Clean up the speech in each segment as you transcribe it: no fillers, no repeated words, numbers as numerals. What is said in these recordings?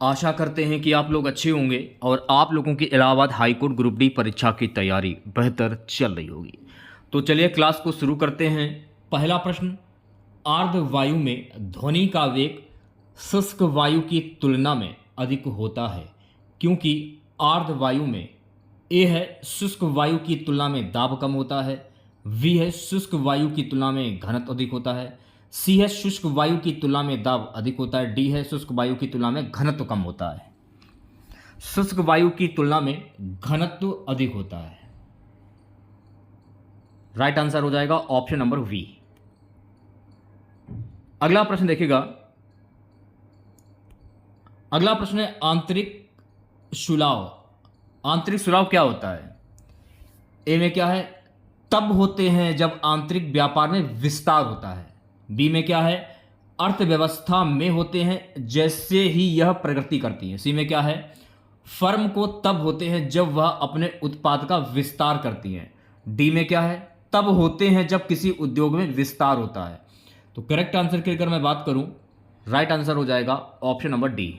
आशा करते हैं कि आप लोग अच्छे होंगे और आप लोगों की Allahabad high court group D परीक्षा की तैयारी बेहतर चल रही होगी। तो चलिए क्लास को शुरू करते हैं। पहला प्रश्न, आर्द्र वायु में ध्वनि का वेग शुष्क वायु की तुलना में अधिक होता है क्योंकि आर्द्र वायु में ए है शुष्क वायु की तुलना में दाब कम होता है, बी है शुष्क वायु की तुलना में घनत्व अधिक होता है, सी है शुष्क वायु की तुलना में दाब अधिक होता है, डी है शुष्क वायु की तुलना में घनत्व कम होता है। शुष्क वायु की तुलना में घनत्व अधिक होता है। राइट आंसर हो जाएगा ऑप्शन नंबर वी। अगला प्रश्न देखिएगा। अगला प्रश्न है आंतरिक शुलाव। आंतरिक शुलाव क्या होता है? ए में क्या है? तब होते हैं जब आंतरिक व्यापार में विस्तार होता है। बी में क्या है? अर्थव्यवस्था में होते हैं जैसे ही यह प्रगति करती है। सी में क्या है? फर्म को तब होते हैं जब वह अपने उत्पाद का विस्तार करती है। डी में क्या है? तब होते हैं जब किसी उद्योग में विस्तार होता है। तो करेक्ट आंसर की अगर मैं बात करूं, राइट आंसर हो जाएगा ऑप्शन नंबर डी।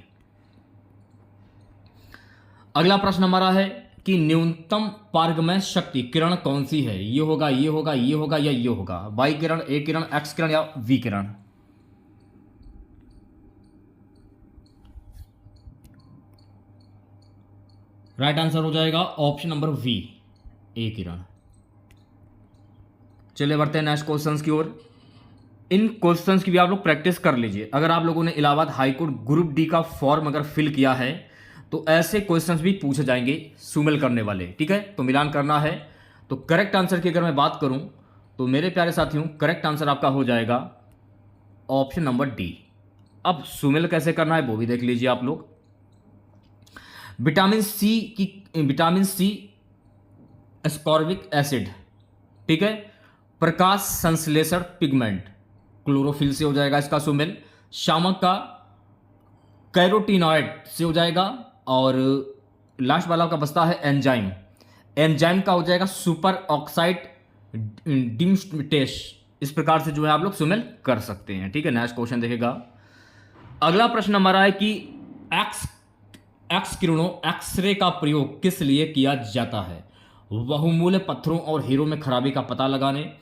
अगला प्रश्न हमारा है कि न्यूनतम पारगमय शक्ति किरण कौन सी है? ये होगा, ये होगा, ये होगा या ये होगा? वाई किरण, ए किरण, एक्स किरण या वी किरण? राइट आंसर हो जाएगा ऑप्शन नंबर वी, ए किरण। चलिए बढ़ते हैं नेक्स्ट क्वेश्चंस की ओर। इन क्वेश्चंस की भी आप लोग प्रैक्टिस कर लीजिए। अगर आप लोगों ने इलाहाबाद हाईकोर्ट ग्रुप डी का फॉर्म अगर फिल किया है तो ऐसे क्वेश्चंस भी पूछे जाएंगे सुमेल करने वाले, ठीक है? तो मिलान करना है। तो करेक्ट आंसर की अगर मैं बात करूं तो मेरे प्यारे साथियों, करेक्ट आंसर आपका हो जाएगा ऑप्शन नंबर डी। अब सुमेल कैसे करना है वो भी देख लीजिए आप लोग। विटामिन सी एस्कॉर्बिक एसिड, ठीक है, प्रकाश संश्लेषण पिगमेंट, क्लोरोफिल से हो जाएगा इसका सुमेल। शामक का कैरोटीनॉइड से हो जाएगा। और लास्ट वाला का बचता है एंजाइम। एंजाइम का हो जाएगा सुपर ऑक्साइड डिम्टेश। इस प्रकार से जो है आप लोग सुमेल कर सकते हैं, ठीक है? नेक्स्ट क्वेश्चन देखेगा। अगला प्रश्न हमारा है कि एक्स किरणों एक्सरे का प्रयोग किस लिए किया जाता है? बहुमूल्य पत्थरों और हीरों में खराबी का पता लगाने,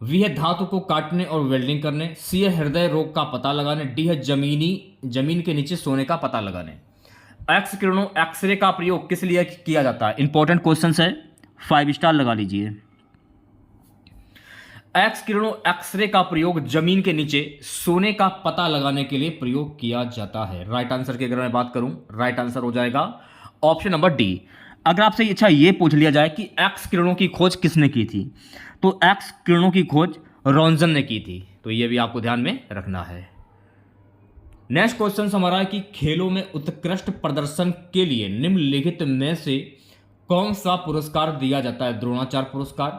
वी है धातु को काटने और वेल्डिंग करने, सी है हृदय रोग का पता लगाने, डी है जमीन के नीचे सोने का पता लगाने। एक्स किरणों एक्सरे का प्रयोग किस लिए किया जाता है? इंपॉर्टेंट क्वेश्चन है, 5 स्टार लगा लीजिए। एक्स किरणों एक्सरे का प्रयोग जमीन के नीचे सोने का पता लगाने के लिए प्रयोग किया जाता है। राइट आंसर की अगर मैं बात करूं, राइट आंसर हो जाएगा ऑप्शन नंबर डी। अगर आपसे अच्छा ये पूछ लिया जाए कि एक्स किरणों की खोज किसने की थी, तो एक्स किरणों की खोज रॉन्जन ने की थी। तो ये भी आपको ध्यान में रखना है। नेक्स्ट क्वेश्चन हमारा है कि खेलों में उत्कृष्ट प्रदर्शन के लिए निम्नलिखित में से कौन सा पुरस्कार दिया जाता है? द्रोणाचार्य पुरस्कार,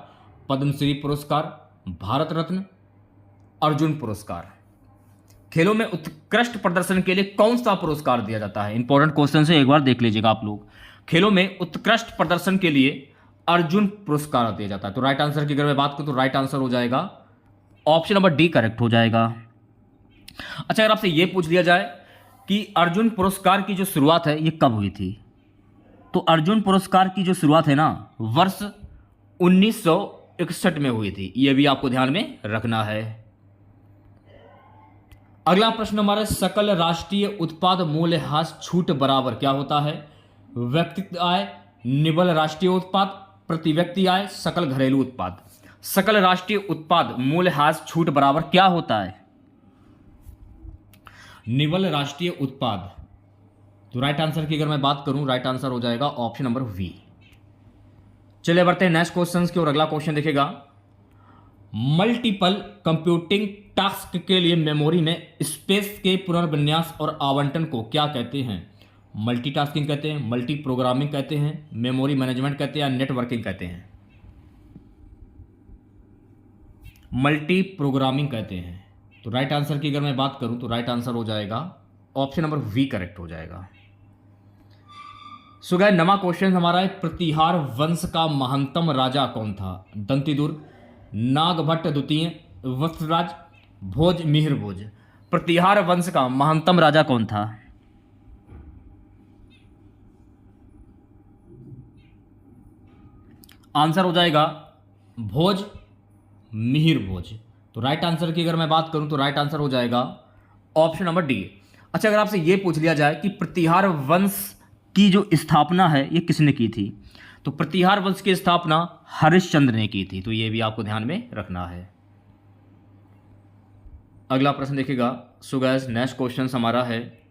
पद्मश्री पुरस्कार, भारत रत्न, अर्जुन पुरस्कार। खेलों में उत्कृष्ट प्रदर्शन के लिए कौन सा पुरस्कार दिया जाता है? इंपॉर्टेंट क्वेश्चन है, एक बार देख लीजिएगा आप लोग। खेलों में उत्कृष्ट प्रदर्शन के लिए अर्जुन पुरस्कार दिया जाता है। तो राइट आंसर की अगर मैं बात करूं तो राइट आंसर हो जाएगा ऑप्शन नंबर डी, करेक्ट हो जाएगा। अच्छा, अगर आपसे यह पूछ लिया जाए कि अर्जुन पुरस्कार की जो शुरुआत है ये कब हुई थी, तो अर्जुन पुरस्कार की जो शुरुआत है ना, वर्ष 1961 में हुई थी। यह भी आपको ध्यान में रखना है। अगला प्रश्न हमारा, सकल राष्ट्रीय उत्पाद मूल्यह्रास छूट बराबर क्या होता है? व्यक्तिगत आय, निवल राष्ट्रीय उत्पाद, प्रति व्यक्ति आय, सकल घरेलू उत्पाद। सकल राष्ट्रीय उत्पाद मूल्यह्रास छूट बराबर क्या होता है? निवल राष्ट्रीय उत्पाद। तो राइट आंसर की अगर मैं बात करूं, राइट आंसर हो जाएगा ऑप्शन नंबर वी। चलिए बढ़ते हैं नेक्स्ट क्वेश्चन की ओर। अगला क्वेश्चन देखिएगा। मल्टीपल कंप्यूटिंग टास्क के लिए मेमोरी में स्पेस के पुनर्विन्यास और आवंटन को क्या कहते हैं? मल्टीटास्किंग कहते हैं, मल्टी प्रोग्रामिंग कहते हैं, मेमोरी मैनेजमेंट कहते हैं या नेटवर्किंग कहते हैं? मल्टी प्रोग्रामिंग कहते हैं। तो राइट आंसर की अगर मैं बात करूं तो राइट आंसर हो जाएगा ऑप्शन नंबर वी, करेक्ट हो जाएगा। सो गाइस, नवा क्वेश्चन हमारा है, प्रतिहार वंश का महानतम राजा कौन था? दंतिदुर्ग, नागभट्ट द्वितीय, वत्सराज, भोज, मिहिर भोज। प्रतिहार वंश का महानतम राजा कौन था? आंसर हो जाएगा भोज, मिहिर भोज। तो राइट आंसर की अगर मैं बात करूं तो राइट आंसर हो जाएगा ऑप्शन नंबर डी। अच्छा, अगर आपसे ये पूछ लिया जाए कि प्रतिहार वंश की जो स्थापना है ये किसने की थी, तो प्रतिहार वंश की स्थापना हरिश्चंद्र ने की थी। तो ये भी आपको ध्यान में रखना है। अगला प्रश्न देखिएगा। सो गाइस, नेक्स्ट क्वेश्चन हमारा है,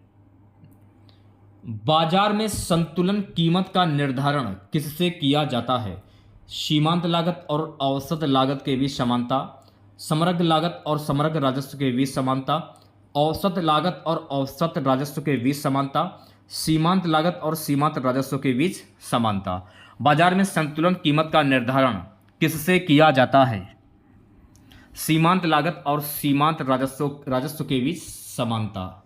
बाजार में संतुलन कीमत का निर्धारण किससे किया जाता है? सीमांत लागत और औसत लागत के बीच समानता, समग्र लागत और समग्र राजस्व के बीच समानता, औसत लागत और औसत राजस्व के बीच समानता, सीमांत लागत और सीमांत राजस्व के बीच समानता। बाजार में संतुलन कीमत का निर्धारण किससे किया जाता है? सीमांत लागत और सीमांत राजस्व के बीच समानता।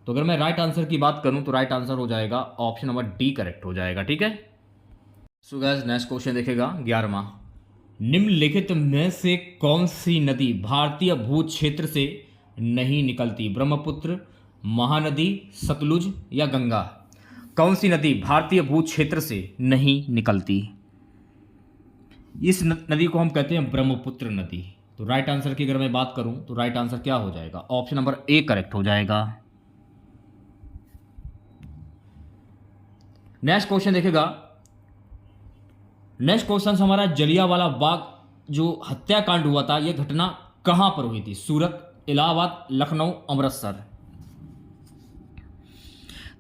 तो अगर मैं राइट आंसर की बात करूं तो राइट आंसर हो जाएगा ऑप्शन नंबर डी करेक्ट हो जाएगा। ठीक है। सो गाइस, नेक्स्ट क्वेश्चन देखेगा 11वां। निम्नलिखित में से कौन सी नदी भारतीय भू क्षेत्र से नहीं निकलती? ब्रह्मपुत्र, महानदी, सतलुज या गंगा? कौन सी नदी भारतीय भू क्षेत्र से नहीं निकलती? इस नदी को हम कहते हैं ब्रह्मपुत्र नदी। तो राइट आंसर की अगर मैं बात करूं तो राइट आंसर क्या हो जाएगा? ऑप्शन नंबर ए करेक्ट हो जाएगा। नेक्स्ट क्वेश्चन देखेगा। नेक्स्ट क्वेश्चन हमारा जलियांवाला बाग जो हत्याकांड हुआ था, यह घटना कहां पर हुई थी? सूरत, इलाहाबाद, लखनऊ, अमृतसर?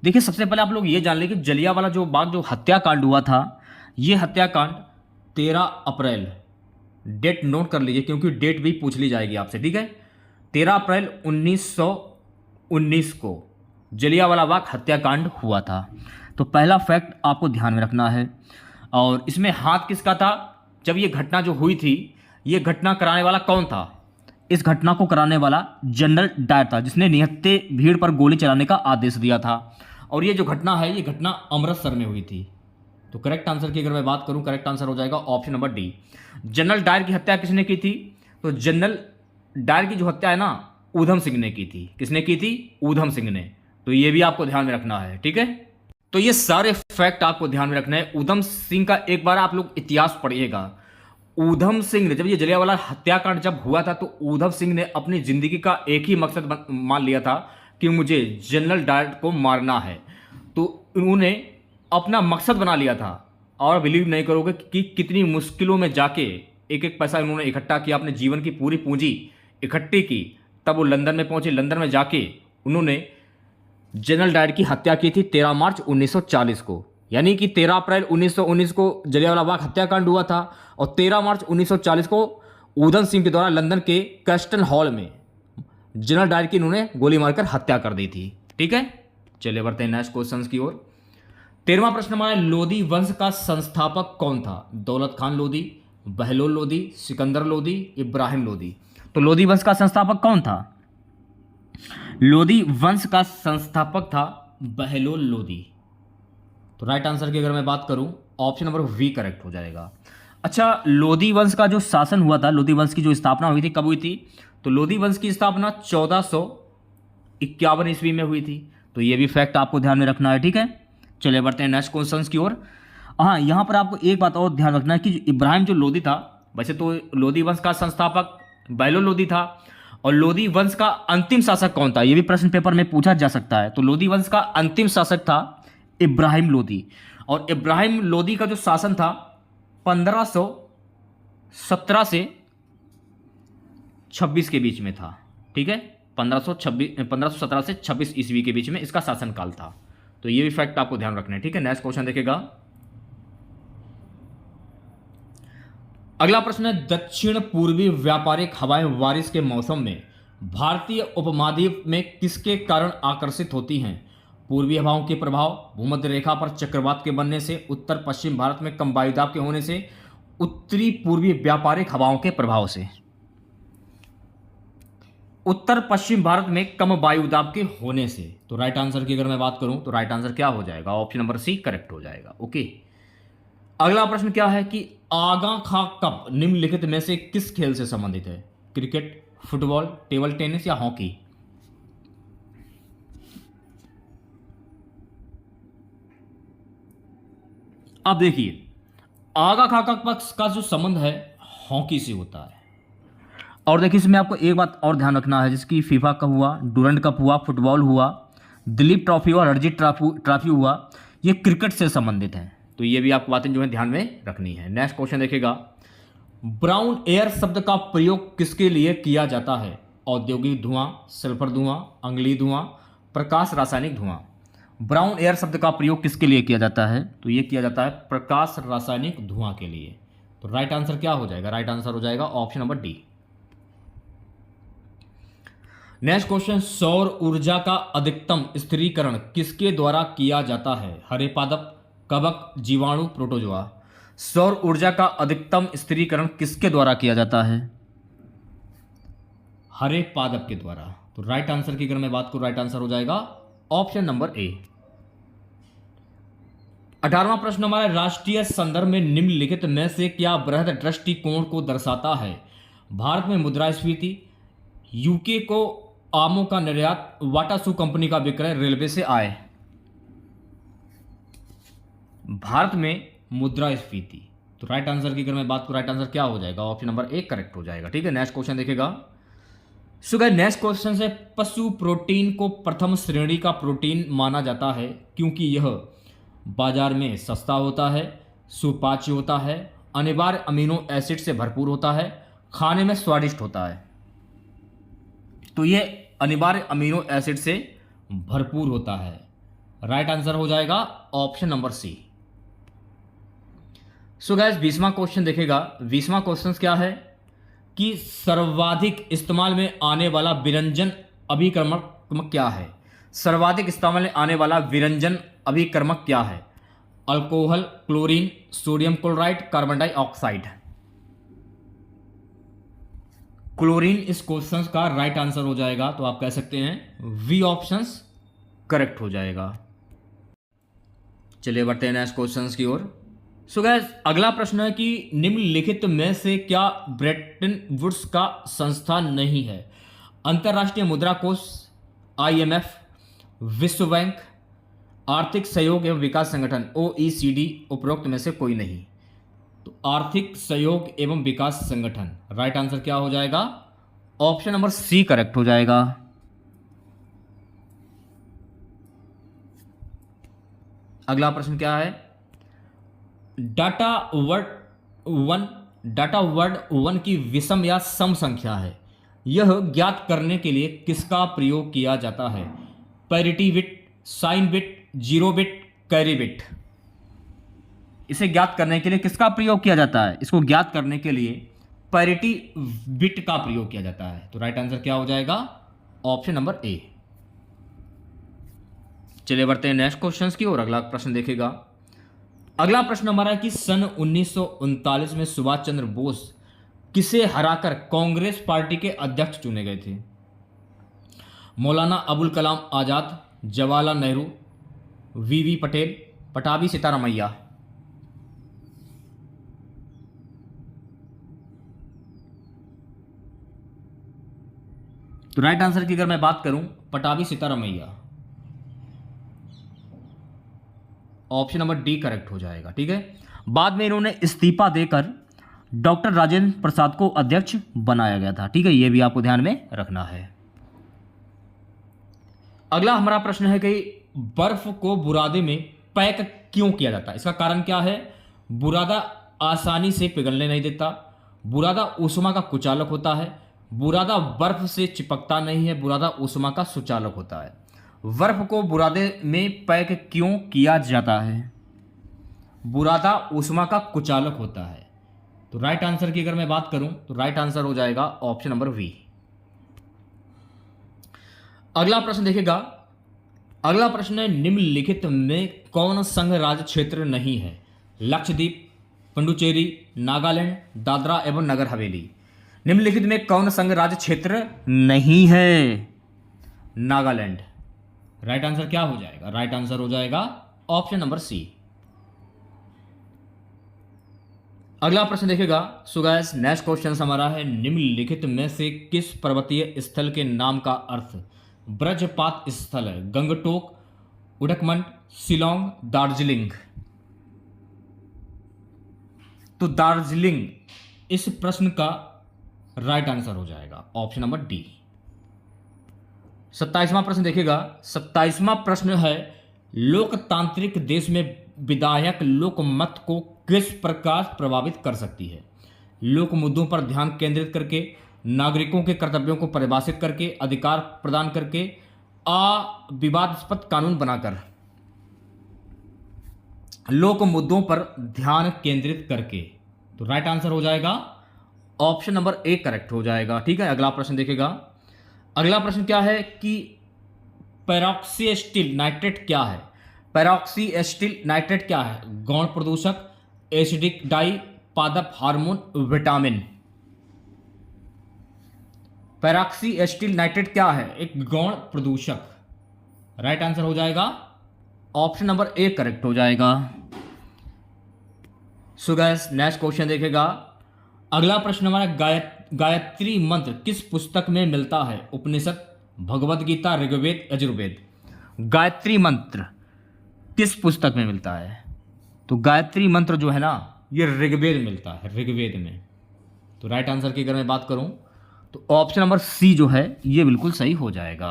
देखिए, सबसे पहले आप लोग ये जान लें कि जलियांवाला जो बाग जो हत्याकांड हुआ था, यह हत्याकांड 13 अप्रैल, डेट नोट कर लीजिए क्योंकि डेट भी पूछ ली जाएगी आपसे। ठीक है। 13 अप्रैल 1919 को जलियांवाला बाग हत्याकांड हुआ था। तो पहला फैक्ट आपको ध्यान में रखना है। और इसमें हाथ किसका था? जब ये घटना जो हुई थी, ये घटना कराने वाला कौन था? इस घटना को कराने वाला जनरल डायर था, जिसने निहत्थे भीड़ पर गोली चलाने का आदेश दिया था। और ये जो घटना है, ये घटना अमृतसर में हुई थी। तो करेक्ट आंसर की अगर मैं बात करूं, करेक्ट आंसर हो जाएगा option number D. General Dyer की हत्या किसने की थी? तो जनरल डायर की जो हत्या है ना, ऊधम सिंह ने की थी। किसने की थी? ऊधम सिंह ने। तो ये भी आपको ध्यान में रखना है। ठीक है। तो ये सारे फैक्ट आपको ध्यान में रखना है। ऊधम सिंह का एक बार आप लोग इतिहास पढ़िएगा। ऊधम सिंह ने, जब ये जलियांवाला हत्याकांड जब हुआ था, तो ऊधम सिंह ने अपनी जिंदगी का एक ही मकसद मान लिया था कि मुझे जनरल डायर को मारना है। तो उन्होंने अपना मकसद बना लिया था। और बिलीव नहीं करोगे कि कितनी मुश्किलों में जाके एक एक पैसा उन्होंने इकट्ठा किया, अपने जीवन की पूरी पूंजी इकट्ठी की, तब वो लंदन में पहुंचे। लंदन में जाके उन्होंने जनरल डायर की हत्या की थी 13 मार्च 1940 को। यानी कि 13 अप्रैल 1919 को जलियांवाला बाग हत्याकांड हुआ था और 13 मार्च 1940 को ऊधम सिंह के द्वारा लंदन के कैस्टन हॉल में जनरल डायर की उन्होंने गोली मारकर हत्या कर दी थी। ठीक है। चलिए बढ़ते हैं नेक्स्ट क्वेश्चन की ओर। 13वां प्रश्न हमारा, लोधी वंश का संस्थापक कौन था? दौलत खान लोधी, बहलोल लोधी, सिकंदर लोधी, इब्राहिम लोधी? तो लोधी वंश का संस्थापक कौन था? लोधी वंश का संस्थापक था बहलोल लोधी। तो राइट आंसर की अगर मैं बात करूं, ऑप्शन नंबर वी करेक्ट हो जाएगा। अच्छा, लोधी वंश का जो शासन हुआ था, लोधी वंश की जो स्थापना हुई थी, कब हुई थी? तो लोधी वंश की स्थापना 1451 ईस्वी में हुई थी। तो ये भी फैक्ट आपको ध्यान में रखना है। ठीक है। चलिए बढ़ते हैं नेक्स्ट क्वेश्चन की ओर। हाँ, यहाँ पर आपको एक बात और ध्यान रखना है कि इब्राहिम जो लोधी था, वैसे तो लोधी वंश का संस्थापक बहलोल लोधी था, और लोधी वंश का अंतिम शासक कौन था, यह भी प्रश्न पेपर में पूछा जा सकता है। तो लोधी वंश का अंतिम शासक था इब्राहिम लोधी। और इब्राहिम लोधी का जो शासन था 1517 से 26 के बीच में था। ठीक है। 1517 से 26 ईस्वी के बीच में इसका शासनकाल था। तो ये भी फैक्ट आपको ध्यान रखना है। ठीक है। नेक्स्ट क्वेश्चन देखेगा। अगला प्रश्न है, दक्षिण पूर्वी व्यापारिक हवाएं बारिश के मौसम में भारतीय उपमहाद्वीप में किसके कारण आकर्षित होती हैं? पूर्वी हवाओं के प्रभाव, भूमध्य रेखा पर चक्रवात के बनने से, उत्तर पश्चिम भारत में कम वायुदाब के होने से, उत्तरी पूर्वी व्यापारिक हवाओं के प्रभाव से? उत्तर पश्चिम भारत में कम वायुदाब के होने से। तो राइट आंसर की अगर मैं बात करूं तो राइट आंसर क्या हो जाएगा? ऑप्शन नंबर सी करेक्ट हो जाएगा। ओके। अगला प्रश्न क्या है कि आगा खां कप निम्नलिखित में से किस खेल से संबंधित है? क्रिकेट, फुटबॉल, टेबल टेनिस या हॉकी? अब देखिए, आगा खाका पक्ष का जो संबंध है हॉकी से होता है। और देखिए इसमें आपको एक बात और ध्यान रखना है, जिसकी फीफा कप हुआ, डूरंड कप हुआ, फुटबॉल हुआ, दिलीप ट्रॉफी हुआ, रणजी ट्रॉफी हुआ, ये क्रिकेट से संबंधित हैं। तो ये भी आपको बातें जो है ध्यान में रखनी है। नेक्स्ट क्वेश्चन देखिएगा, ब्राउन एयर शब्द का प्रयोग किसके लिए किया जाता है? औद्योगिक धुआं, सल्फर धुआं, अंगली धुआं, प्रकाश रासायनिक धुआं। ब्राउन एयर शब्द का प्रयोग किसके लिए किया जाता है? तो ये किया जाता है प्रकाश रासायनिक धुआं के लिए। तो राइट आंसर क्या हो जाएगा? राइट आंसर हो जाएगा option number D. Next question, सौर ऊर्जा का अधिकतम स्थिरीकरण किसके द्वारा किया जाता है? हरे पादप, कवक, जीवाणु, प्रोटोजोआ। सौर ऊर्जा का अधिकतम स्थिरीकरण किसके द्वारा किया जाता है? हरे पादप के द्वारा। तो राइट आंसर की अगर मैं बात करूं, राइट आंसर हो जाएगा ऑप्शन नंबर ए। 18वां प्रश्न हमारा, राष्ट्रीय संदर्भ में निम्नलिखित में से क्या बृहद दृष्टिकोण को दर्शाता है? भारत में मुद्रास्फीति, यूके को आमों का निर्यात, वाटासू कंपनी का विक्रय, रेलवे से आय। भारत में मुद्रास्फीति। तो राइट आंसर की अगर मैं बात करूं, राइट आंसर क्या हो जाएगा? ऑप्शन नंबर ए करेक्ट हो जाएगा। ठीक है, नेक्स्ट क्वेश्चन देखेगा। सो गाइस नेक्स्ट क्वेश्चन से, पशु प्रोटीन को प्रथम श्रेणी का प्रोटीन माना जाता है क्योंकि यह बाजार में सस्ता होता है, सुपाच्य होता है, अनिवार्य अमीनो एसिड से भरपूर होता है, खाने में स्वादिष्ट होता है। तो ये अनिवार्य अमीनो एसिड से भरपूर होता है। राइट आंसर हो जाएगा option number C. So guys 20वां क्वेश्चन देखेगा। 20वां क्वेश्चन क्या है कि सर्वाधिक इस्तेमाल में आने वाला विरंजन अभिकर्मक क्या है? सर्वाधिक इस्तेमाल में आने वाला विरंजन अभिकर्मक क्या है? Alcohol, chlorine, sodium chloride, carbon dioxide. Chlorine इस क्वेश्चन का राइट आंसर हो जाएगा। तो आप कह सकते हैं वी ऑप्शंस करेक्ट हो जाएगा। चलिए बढ़ते हैं नेक्स्ट क्वेश्चन की ओर। सो गाइस अगला प्रश्न है कि निम्नलिखित में से क्या ब्रेटन वुड्स का संस्था नहीं है? अंतर्राष्ट्रीय मुद्रा कोष, IMF, विश्व बैंक, आर्थिक सहयोग एवं विकास संगठन OECD, उपरोक्त में से कोई नहीं। तो आर्थिक सहयोग एवं विकास संगठन। राइट आंसर क्या हो जाएगा? ऑप्शन नंबर सी करेक्ट हो जाएगा। अगला प्रश्न क्या है? डाटा वर्ड वन की विषम या सम संख्या है, यह ज्ञात करने के लिए किसका प्रयोग किया जाता है? Parity bit, sign bit, zero bit, carry bit. इसे ज्ञात करने के लिए किसका प्रयोग किया जाता है? इसको ज्ञात करने के लिए पैरिटी बिट का प्रयोग किया जाता है। तो राइट आंसर क्या हो जाएगा? Option number A. चलिए बढ़ते हैं नेक्स्ट क्वेश्चन की ओर। अगला प्रश्न देखेगा। अगला प्रश्न हमारा है कि सन 1939 में सुभाष चंद्र बोस किसे हराकर कांग्रेस पार्टी के अध्यक्ष चुने गए थे? मौलाना अबुल कलाम आजाद, जवाहरलाल नेहरू, VV पटेल, पटाभी सीतारामैया। तो राइट आंसर की अगर मैं बात करूं, Pattabhi Sitaramayya. Option number D correct हो जाएगा। ठीक है, बाद में इन्होंने इस्तीफा देकर डॉक्टर राजेंद्र प्रसाद को अध्यक्ष बनाया गया था। ठीक है, यह भी आपको ध्यान में रखना है। अगला हमारा प्रश्न है कि बर्फ को बुरादे में पैक क्यों किया जाता है? इसका कारण क्या है? बुरादा आसानी से पिघलने नहीं देता, बुरादा ऊष्मा का कुचालक होता है, बुरादा बर्फ से चिपकता नहीं है, बुरादा ऊष्मा का सुचालक होता है। बर्फ को बुरादे में पैक क्यों किया जाता है? बुरादा ऊष्मा का कुचालक होता है। तो राइट आंसर की अगर मैं बात करूं तो राइट आंसर हो जाएगा ऑप्शन नंबर वी। अगला प्रश्न देखेगा। अगला प्रश्न है, निम्नलिखित में कौन संघ राज्य क्षेत्र नहीं है? लक्षद्वीप, पुडुचेरी, नागालैंड, दादरा एवं नगर हवेली। निम्नलिखित में कौन संघ राज्य क्षेत्र नहीं है? नागालैंड। राइट आंसर क्या हो जाएगा? राइट आंसर हो जाएगा ऑप्शन नंबर सी। अगला प्रश्न देखेगा। सो गाइस नेक्स्ट क्वेश्चन हमारा है, निम्नलिखित में से किस पर्वतीय स्थल के नाम का अर्थ ब्रजपात स्थल है? गंगटोक, उडकमंड, शिलोंग, दार्जिलिंग। तो दार्जिलिंग इस प्रश्न का राइट आंसर हो जाएगा ऑप्शन नंबर डी। 27वां प्रश्न देखिएगा। 27वां प्रश्न है, लोकतांत्रिक देश में विधायक लोकमत को किस प्रकार प्रभावित कर सकती है? लोक मुद्दों पर ध्यान केंद्रित करके, नागरिकों के कर्तव्यों को परिभाषित करके, अधिकार प्रदान करके, अविवादास्पद कानून बनाकर। लोक मुद्दों पर ध्यान केंद्रित करके, तो राइट आंसर हो जाएगा ऑप्शन नंबर ए करेक्ट हो जाएगा। ठीक है, अगला प्रश्न देखेगा। अगला प्रश्न क्या है कि पेरोक्सी नाइट्रेट क्या है? पेरोक्सी नाइट्रेट क्या है? गौण प्रदूषक, एसिडिक डाई, पादप हार्मोन, विटामिन। पेरोक्सी नाइट्रेट क्या है? एक गौण प्रदूषक। राइट आंसर हो जाएगा ऑप्शन नंबर ए करेक्ट हो जाएगा। सो गाइस, नेक्स्ट क्वेश्चन देखेगा। अगला प्रश्न हमारा गायत्री मंत्र किस पुस्तक में मिलता है? उपनिषद, भगवद गीता, ऋग्वेद, यजुर्वेद। गायत्री मंत्र किस पुस्तक में मिलता है? तो गायत्री मंत्र जो है ना, ये ऋग्वेद मिलता है, ऋग्वेद में। तो राइट आंसर की अगर मैं बात करूं तो ऑप्शन नंबर सी जो है ये बिल्कुल सही हो जाएगा।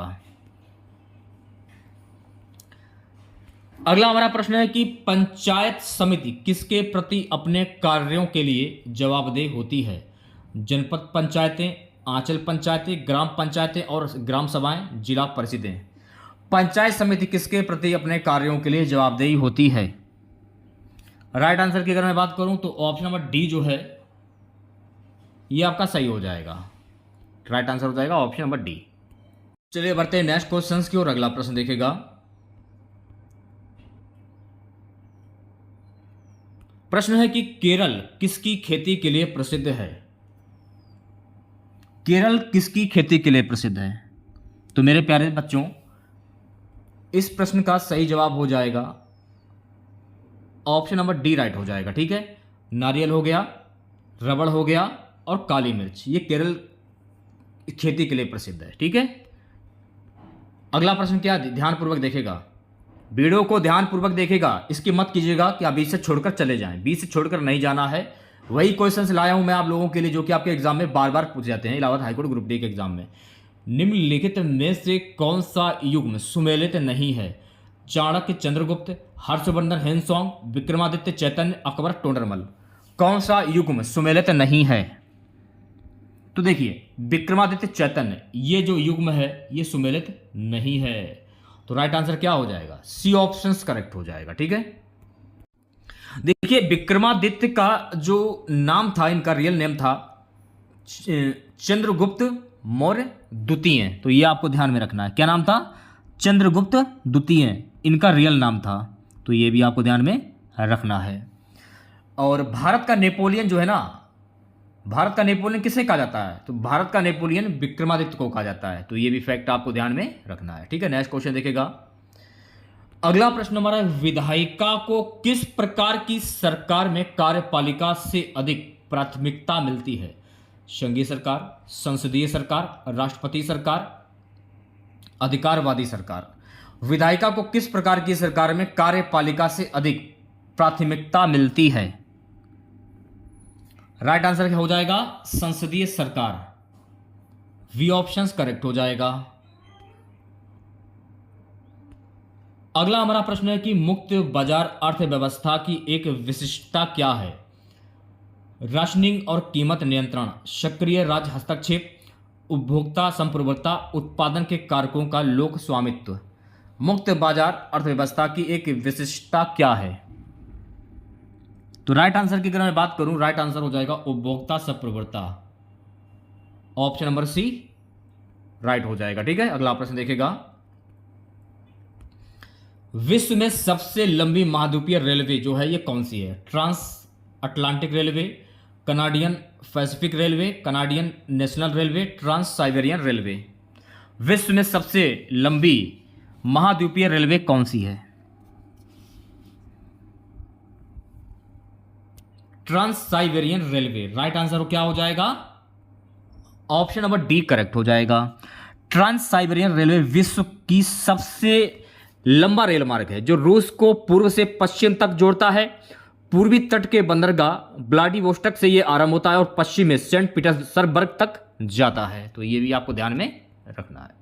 अगला हमारा प्रश्न है कि पंचायत समिति किसके प्रति अपने कार्यों के लिए जवाबदेह होती है? जनपद पंचायतें, आंचल पंचायतें, ग्राम पंचायतें और ग्राम सभाएं, जिला परिषदें। पंचायत समिति किसके प्रति अपने कार्यों के लिए जवाबदेही होती है? राइट आंसर की अगर मैं बात करूं तो ऑप्शन नंबर डी जो है ये आपका सही हो जाएगा। राइट आंसर हो जाएगा ऑप्शन नंबर डी। चलिए बढ़ते हैं नेक्स्ट क्वेश्चन की ओर। अगला प्रश्न देखेगा। प्रश्न है कि केरल किसकी खेती के लिए प्रसिद्ध है? केरल किसकी खेती के लिए प्रसिद्ध है? तो मेरे प्यारे बच्चों, इस प्रश्न का सही जवाब हो जाएगा ऑप्शन नंबर डी राइट हो जाएगा। ठीक है, नारियल हो गया, रबड़ हो गया और काली मिर्च, ये केरल खेती के लिए प्रसिद्ध है। ठीक है, अगला प्रश्न क्या, ध्यानपूर्वक देखेगा, वीडियो को ध्यानपूर्वक देखेगा। इसकी मत कीजिएगा कि आप बीच से छोड़कर चले जाएं, बीच से छोड़कर नहीं जाना है। वही क्वेश्चंस लाया हूं मैं आप लोगों के लिए जो कि आपके एग्जाम में बार बार पूछे जाते हैं, इलाहाबाद हाईकोर्ट ग्रुप डी के एग्जाम में। निम्नलिखित में से कौन सा युग्म सुमेलित नहीं है? चाणक्य, चंद्रगुप्त, हर्षवर्धन, हेनसोंग, विक्रमादित्य, चैतन्य, अकबर, टोडरमल। कौन सा युग्म सुमेलित नहीं है? तो देखिए, विक्रमादित्य, चैतन्य, ये जो युग्म है ये सुमेलित नहीं है। तो राइट आंसर क्या हो जाएगा? सी ऑप्शन करेक्ट हो जाएगा। ठीक है, देखिए विक्रमादित्य का जो नाम था, इनका रियल नेम था चंद्रगुप्त मौर्य द्वितीय। तो ये आपको ध्यान में रखना है, क्या नाम था? चंद्रगुप्त द्वितीय इनका रियल नाम था। तो ये भी आपको ध्यान में रखना है। और भारत का नेपोलियन जो है ना, भारत का नेपोलियन किसे कहा जाता है? तो भारत का नेपोलियन विक्रमादित्य को कहा जाता है। तो ये भी फैक्ट आपको ध्यान में रखना है। ठीक है, नेक्स्ट क्वेश्चन देखेगा। अगला प्रश्न हमारा, विधायिका को किस प्रकार की सरकार में कार्यपालिका से अधिक प्राथमिकता मिलती है? संघीय सरकार, संसदीय सरकार, राष्ट्रपति सरकार, अधिकारवादी सरकार। विधायिका को किस प्रकार की सरकार में कार्यपालिका से अधिक प्राथमिकता मिलती है? राइट आंसर क्या हो जाएगा? संसदीय सरकार। वी ऑप्शन करेक्ट हो जाएगा। अगला हमारा प्रश्न है कि मुक्त बाजार अर्थव्यवस्था की एक विशिष्टता क्या है? राशनिंग और कीमत नियंत्रण, सक्रिय राज्य हस्तक्षेप, उपभोक्ता संप्रभुता, उत्पादन के कारकों का लोक स्वामित्व। मुक्त बाजार अर्थव्यवस्था की एक विशिष्टता क्या है? तो राइट आंसर की अगर मैं बात करूं, राइट आंसर हो जाएगा उपभोक्ता संप्रभुता। ऑप्शन नंबर सी राइट हो जाएगा। ठीक है, अगला प्रश्न देखेगा। विश्व में सबसे लंबी महाद्वीपीय रेलवे जो है ये कौन सी है? Trans Atlantic railway, Canadian Pacific railway, Canadian national railway, trans Siberian railway. विश्व में सबसे लंबी महाद्वीपीय रेलवे कौन सी है? Trans Siberian railway. Right answer क्या हो जाएगा? ऑप्शन नंबर डी करेक्ट हो जाएगा। ट्रांस साइबेरियन रेलवे विश्व की सबसे लंबा रेल मार्ग है जो रूस को पूर्व से पश्चिम तक जोड़ता है, पूर्वी तट के बंदरगाह व्लादिवोस्टॉक से ये आरंभ होता है और पश्चिम में सेंट पीटर्सबर्ग तक जाता है। तो ये भी आपको ध्यान में रखना है।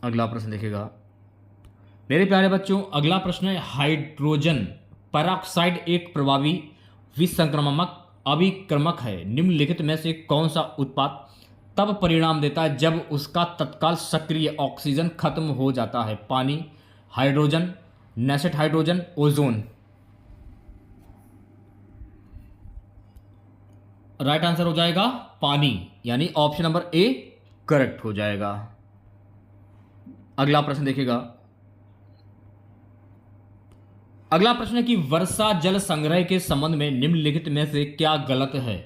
अगला प्रश्न देखिएगा मेरे प्यारे बच्चों, अगला प्रश्न है हाइड्रोजन पेरोक्साइड एक प्रभावी विसंक्रामक अभिक्रमक है। निम्नलिखित में से कौन सा उत्पाद तब परिणाम देता है जब उसका तत्काल सक्रिय ऑक्सीजन खत्म हो जाता है? पानी, hydrogen, Knesset hydrogen, ozone. Right answer हो जाएगा पानी, यानी ऑप्शन नंबर ए करेक्ट हो जाएगा। अगला प्रश्न देखिएगा, अगला प्रश्न है कि वर्षा जल संग्रह के संबंध में निम्नलिखित में से क्या गलत है?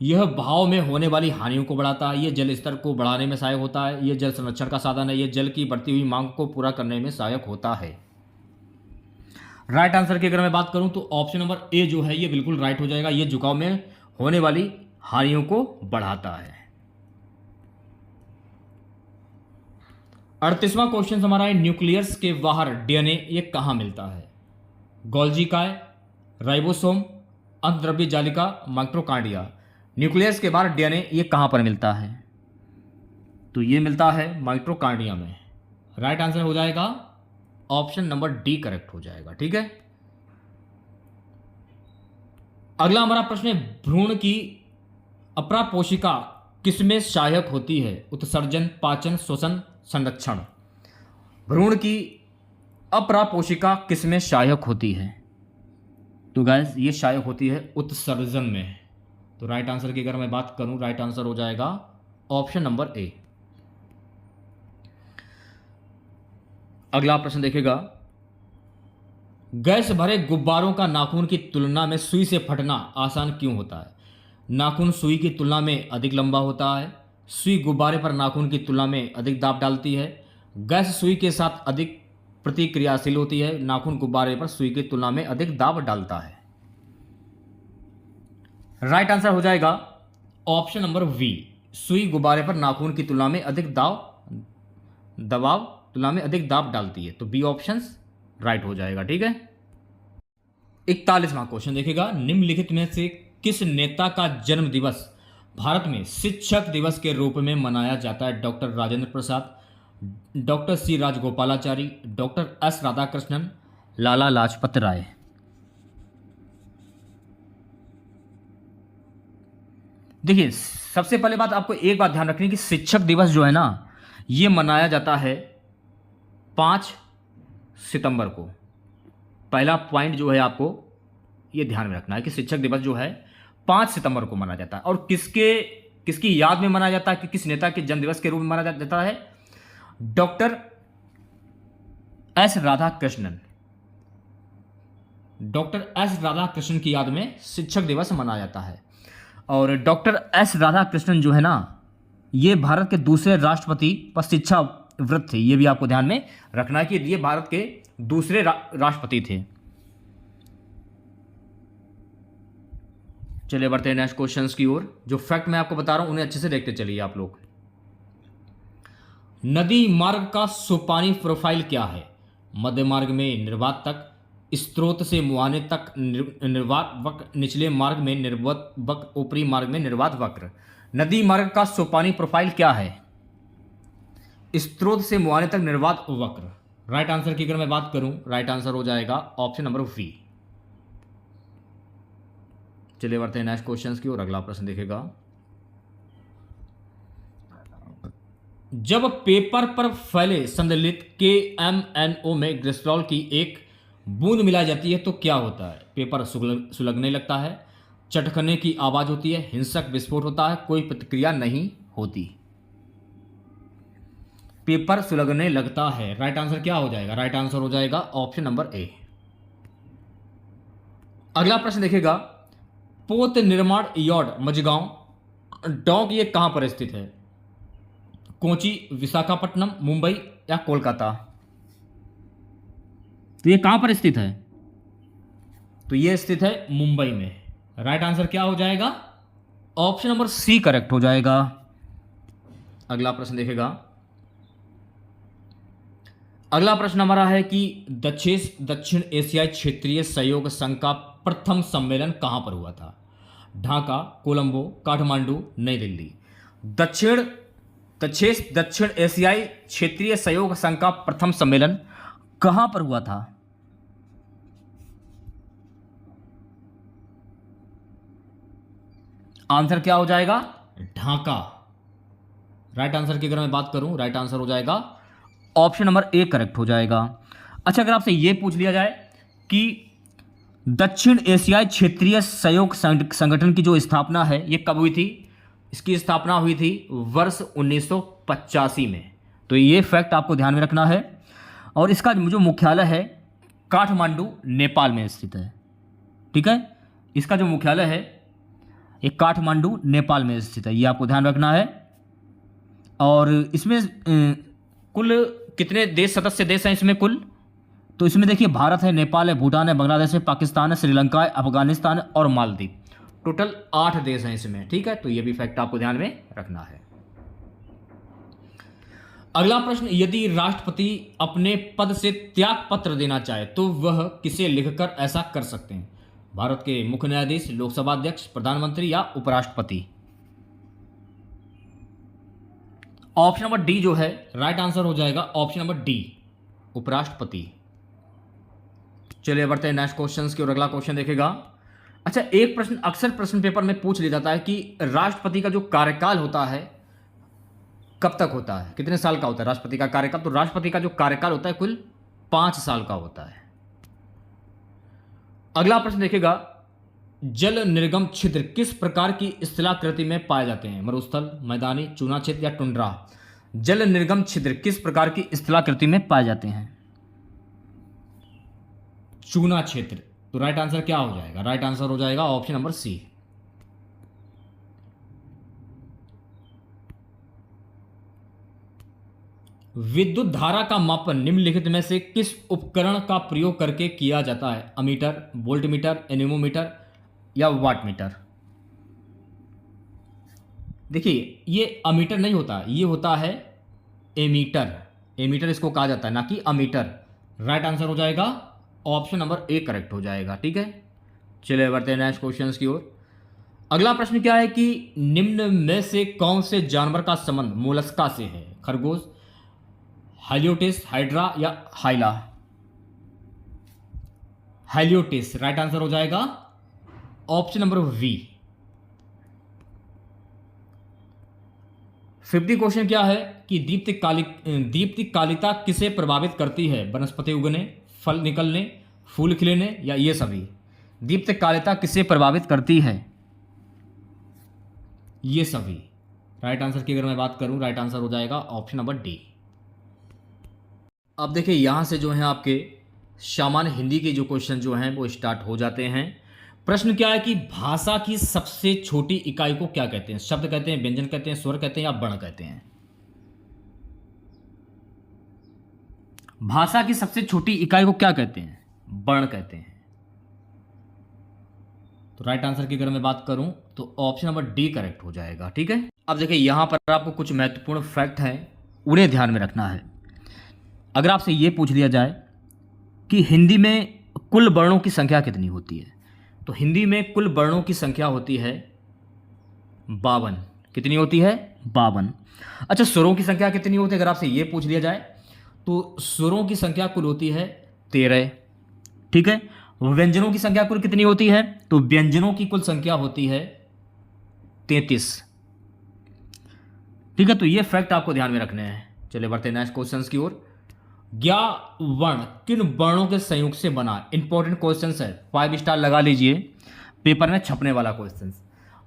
यह बहाव में होने वाली हानियों को बढ़ाता है, यह जल स्तर को बढ़ाने में सहायक होता है, यह जल संरक्षण का साधन है, यह जल की बढ़ती हुई मांग को पूरा करने में सहायक होता है। राइट आंसर की अगर मैं बात करूं तो ऑप्शन नंबर ए जो है ये बिल्कुल राइट हो जाएगा। यह झुकाव में होने वाली हानियों को बढ़ाता है। 38वां क्वेश्चन हमारा है न्यूक्लियस के बाहर डीएनए ये कहां मिलता है? गोल्जी काय, राइबोसोम, अंतर्द्रव्य जालिका, माइटोकॉन्ड्रिया। न्यूक्लियस के बाहर डीएनए ये कहां पर मिलता है? तो ये मिलता है माइटोकॉन्ड्रिया में। राइट आंसर हो जाएगा ऑप्शन नंबर डी करेक्ट हो जाएगा। ठीक है, अगला हमारा प्रश्न है भ्रूण की अपरापोषिका किसमें सहायक होती है? उत्सर्जन, पाचन, श्वसन, संरक्षण। भ्रूण की अपरापोषिका किसमें सहायक होती है? तो गाइस ये सहायक होती है उत्सर्जन में। तो राइट आंसर की अगर मैं बात करूं, राइट आंसर हो जाएगा ऑप्शन नंबर ए। अगला प्रश्न देखिएगा, गैस भरे गुब्बारों का नाखून की तुलना में सुई से फटना आसान क्यों होता है? नाखून सुई की तुलना में अधिक लंबा होता है, सुई गुब्बारे पर नाखून की तुलना में अधिक दाब डालती है, गैस सुई के साथ अधिक प्रतिक्रियाशील होती है, नाखून गुब्बारे पर सुई की तुलना में अधिक दाब डालता है। राइट आंसर हो जाएगा ऑप्शन नंबर वी, सुई गुब्बारे पर नाखून की तुलना में अधिक दाब डालती है। तो बी ऑप्शन राइट हो जाएगा। ठीक है, 41वां क्वेश्चन देखिएगा, निम्नलिखित में से किस नेता का जन्म दिवस भारत में शिक्षक दिवस के रूप में मनाया जाता है? Doctor Rajendra Prasad, doctor C Rajagopalachari, doctor S Radhakrishnan, Lala Lajpat Rai. देखिए सबसे पहले बात आपको एक बात ध्यान रखनी कि शिक्षक दिवस जो है ना ये मनाया जाता है 5 सितंबर को। पहला पॉइंट जो है आपको ये ध्यान में रखना है कि शिक्षक दिवस जो है 5 सितंबर को मनाया जाता है। और किसकी याद में मनाया जाता है कि किस नेता के जन्म दिवस के रूप में मनाया जाता है? Doctor S Radhakrishnan. Doctor S Radhakrishnan की याद में शिक्षक दिवस मनाया जाता है। और डॉक्टर एस राधाकृष्णन जो है ना ये भारत के दूसरे राष्ट्रपति पर शिक्षा व्रत थे। ये भी आपको ध्यान में रखना है कि ये भारत के दूसरे राष्ट्रपति थे। चलिए बढ़ते हैं नेक्स्ट क्वेश्चंस की ओर। जो फैक्ट मैं आपको बता रहा हूं उन्हें अच्छे से देखते चलिए आप लोग। नदी मार्ग का सोपानी प्रोफाइल क्या है? मध्य मार्ग में निर्वात तक, स्रोत से मुहाने तक निर्वात वक्र, निचले मार्ग में निर्वात वक्र, ऊपरी मार्ग में निर्वात वक्र। नदी मार्ग का सोपानी प्रोफाइल क्या है? स्रोत से मुहाने तक निर्वात वक्र। राइट आंसर की अगर मैं बात करूं, राइट आंसर हो जाएगा ऑप्शन नंबर वी। चलिए बढ़ते हैं नेक्स्ट क्वेश्चंस की ओर। अगला प्रश्न देखेगा, जब पेपर पर फैले संदलित KMNO में ग्लिसरॉल की एक बूंद मिलाई जाती है तो क्या होता है? पेपर सुलगने लगता है, चटकने की आवाज होती है, हिंसक विस्फोट होता है, कोई प्रतिक्रिया नहीं होती। पेपर सुलगने लगता है। राइट आंसर क्या हो जाएगा? राइट आंसर हो जाएगा ऑप्शन नंबर ए। अगला प्रश्न देखिएगा, पोत निर्माण यार्ड मझगांव डॉक ये कहां पर स्थित है? कोची, विशाखापट्टनम, मुंबई या कोलकाता? तो ये कहां पर स्थित है? तो ये स्थित है मुंबई में। राइट आंसर क्या हो जाएगा? ऑप्शन नंबर सी करेक्ट हो जाएगा। अगला प्रश्न देखेगा, अगला प्रश्न हमारा है कि दक्षिण एशियाई क्षेत्रीय सहयोग संघ का प्रथम सम्मेलन कहां पर हुआ था? ढाका, कोलंबो, काठमांडू, नई दिल्ली। दक्षिण दक्षिण एशियाई क्षेत्रीय सहयोग संघ का प्रथम सम्मेलन कहां पर हुआ था? आंसर क्या हो जाएगा? ढाका। राइट आंसर की अगर मैं बात करूं, राइट आंसर हो जाएगा ऑप्शन नंबर ए करेक्ट हो जाएगा। अच्छा, अगर आपसे यह पूछ लिया जाए कि दक्षिण एशियाई क्षेत्रीय सहयोग संगठन की जो स्थापना है ये कब हुई थी? इसकी स्थापना हुई थी वर्ष 1985 में। तो ये फैक्ट आपको ध्यान में रखना है। और इसका जो मुख्यालय है काठमांडू, नेपाल में स्थित है। ठीक है, इसका जो मुख्यालय है ये काठमांडू, नेपाल में स्थित है, ये आपको ध्यान रखना है। और इसमें कुल कितने देश, सदस्य देश हैं इसमें कुल? तो इसमें देखिए भारत है, नेपाल है, भूटान है, बांग्लादेश है, पाकिस्तान है, श्रीलंका है, अफगानिस्तान है और मालदीव। टोटल 8 देश हैं इसमें। ठीक है, तो ये भी फैक्ट आपको ध्यान में रखना है। अगला प्रश्न, यदि राष्ट्रपति अपने पद से त्याग पत्र देना चाहे तो वह किसे लिखकर ऐसा कर सकते हैं? भारत के मुख्य न्यायाधीश, लोकसभा अध्यक्ष, प्रधानमंत्री या उपराष्ट्रपति? ऑप्शन नंबर डी जो है राइट आंसर हो जाएगा, ऑप्शन नंबर डी, उपराष्ट्रपति। चलिए बढ़ते हैं नेक्स्ट क्वेश्चंस की ओर। अगला क्वेश्चन देखेगा। अच्छा, एक प्रश्न अक्सर प्रश्न पेपर में पूछ लिया जाता है कि राष्ट्रपति का जो कार्यकाल होता है कब तक होता है, कितने साल का होता है राष्ट्रपति का कार्यकाल? तो राष्ट्रपति का जो कार्यकाल होता है कुल 5 साल का होता है। अगला प्रश्न देखेगा, जल निर्गम छिद्र किस प्रकार की स्थलाकृति में पाए जाते हैं? मरुस्थल, मैदानी, चूना क्षेत्र या टुंड्रा? जल निर्गम छिद्र किस प्रकार की स्थलाकृति में पाए जाते हैं? चूना क्षेत्र। तो राइट आंसर क्या हो जाएगा? राइट आंसर हो जाएगा ऑप्शन नंबर सी। विद्युत धारा का मापन निम्नलिखित में से किस उपकरण का प्रयोग करके किया जाता है? अमीटर, वोल्टमीटर, एनेमोमीटर या वाटमीटर? देखिए ये अमीटर नहीं होता, ये होता है एमीटर। एमीटर इसको कहा जाता है, ना कि अमीटर। राइट आंसर हो जाएगा ऑप्शन नंबर ए करेक्ट हो जाएगा। ठीक है, चलिए बढ़ते हैं नेक्स्ट क्वेश्चन की ओर। अगला प्रश्न क्या है कि निम्न में से कौन से जानवर का संबंध मोलस्का से है? खरगोश, हाइलियोटिस, हाइड्रा या हाइला? हाइलियोटिस। राइट आंसर हो जाएगा ऑप्शन नंबर वी। 50 क्वेश्चन क्या है कि दीप्ति कालिता किसे प्रभावित करती है? वनस्पति उगने, फल निकलने, फूल खिलने या ये सभी? दीप्ति कालिता किसे प्रभावित करती है? ये सभी। राइट आंसर की अगर मैं बात करूं, राइट आंसर हो जाएगा ऑप्शन नंबर डी। अब देखिए यहां से जो है आपके सामान्य हिंदी के जो क्वेश्चन जो हैं वो स्टार्ट हो जाते हैं। प्रश्न क्या है कि भाषा की सबसे छोटी इकाई को क्या कहते हैं? शब्द कहते हैं, व्यंजन कहते हैं, स्वर कहते हैं या वर्ण कहते हैं? भाषा की सबसे छोटी इकाई को क्या कहते हैं? वर्ण कहते हैं। तो राइट आंसर की अगर मैं बात करूं तो ऑप्शन नंबर डी करेक्ट हो जाएगा। ठीक है, अब देखिए यहां पर आपको कुछ महत्वपूर्ण फैक्ट हैं, उन्हें ध्यान में रखना है। अगर आपसे यह पूछ लिया जाए कि हिंदी में कुल वर्णों की संख्या कितनी होती है, तो हिंदी में कुल वर्णों की संख्या होती है 52। कितनी होती है? 52। अच्छा, स्वरों की संख्या कितनी होती है अगर आपसे यह पूछ लिया जाए तो स्वरों की संख्या कुल होती है 13। ठीक है, व्यंजनों की संख्या कुल कितनी होती है? तो व्यंजनों की कुल संख्या होती है 33। ठीक है, तो ये फैक्ट आपको ध्यान में रखने हैं। चलिए बढ़ते हैं नेक्स्ट क्वेश्चन की ओर। ज्ञा वर्ण किन वर्णों के संयोग से बना? इंपॉर्टेंट क्वेश्चन है, 5 स्टार लगा लीजिए, पेपर में छपने वाला क्वेश्चन।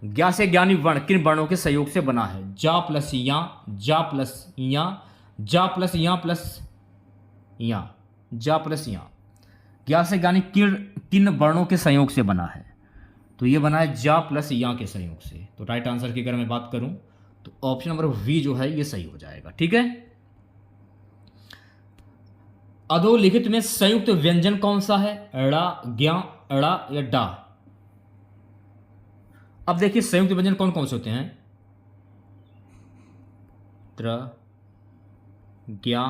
ज्ञा से ज्ञानी वर्ण किन वर्णों के संयोग से बना है? जा प्लस या, जा प्लस या, जा प्लस या प्लस या, जा प्लस या। ज्ञा से ज्ञानी किन वर्णों के संयोग से बना है? तो ये बना है जा प्लस या के संयोग से। तो राइट आंसर की अगर मैं बात करूं तो ऑप्शन नंबर वी जो है ये सही हो जाएगा। ठीक है, अधोलिखित में संयुक्त व्यंजन कौन सा है? ड़ा, ज्ञा, अड़ा या डा? अब देखिए संयुक्त व्यंजन कौन कौन से होते हैं? त्र, ज्ञा,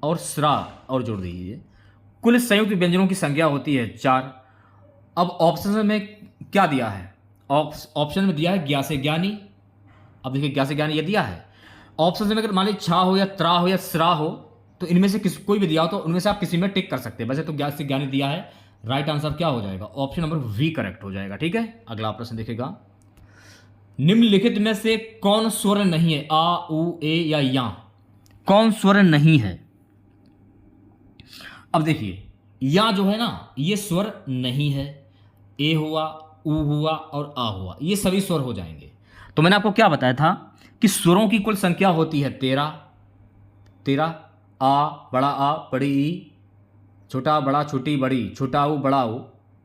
और स्रा और जोड़ दीजिए। कुल संयुक्त व्यंजनों की संख्या होती है 4। अब ऑप्शन में क्या दिया है? ऑप्शन में दिया है ज्ञा से ज्ञानी। अब देखिए ज्ञा से ज्ञानी ये दिया है। ऑप्शन में अगर मान लीजिए छा हो या त्रा हो या स्रा हो, तो इनमें से कोई भी दिया हो तो उनमें से आप किसी में टिक कर सकते हैं। वैसे तो ज्ञा से ज्ञानी दिया है, राइट आंसर क्या हो जाएगा? ऑप्शन नंबर वी करेक्ट हो जाएगा। ठीक है, अगला प्रश्न देखेगा। निम्नलिखित में से कौन स्वर नहीं है? आ, उ, ए या या? कौन स्वर नहीं है? अब देखिए या जो है ना, ये स्वर नहीं है। ए हुआ, उ हुआ और आ हुआ, ये सभी स्वर हो जाएंगे। तो मैंने आपको क्या बताया था कि स्वरों की कुल संख्या होती है 13। आ, बड़ा आ, बड़ी ई, छोटा बड़ा, छोटी बड़ी, छोटा ऊ, बड़ा ऊ,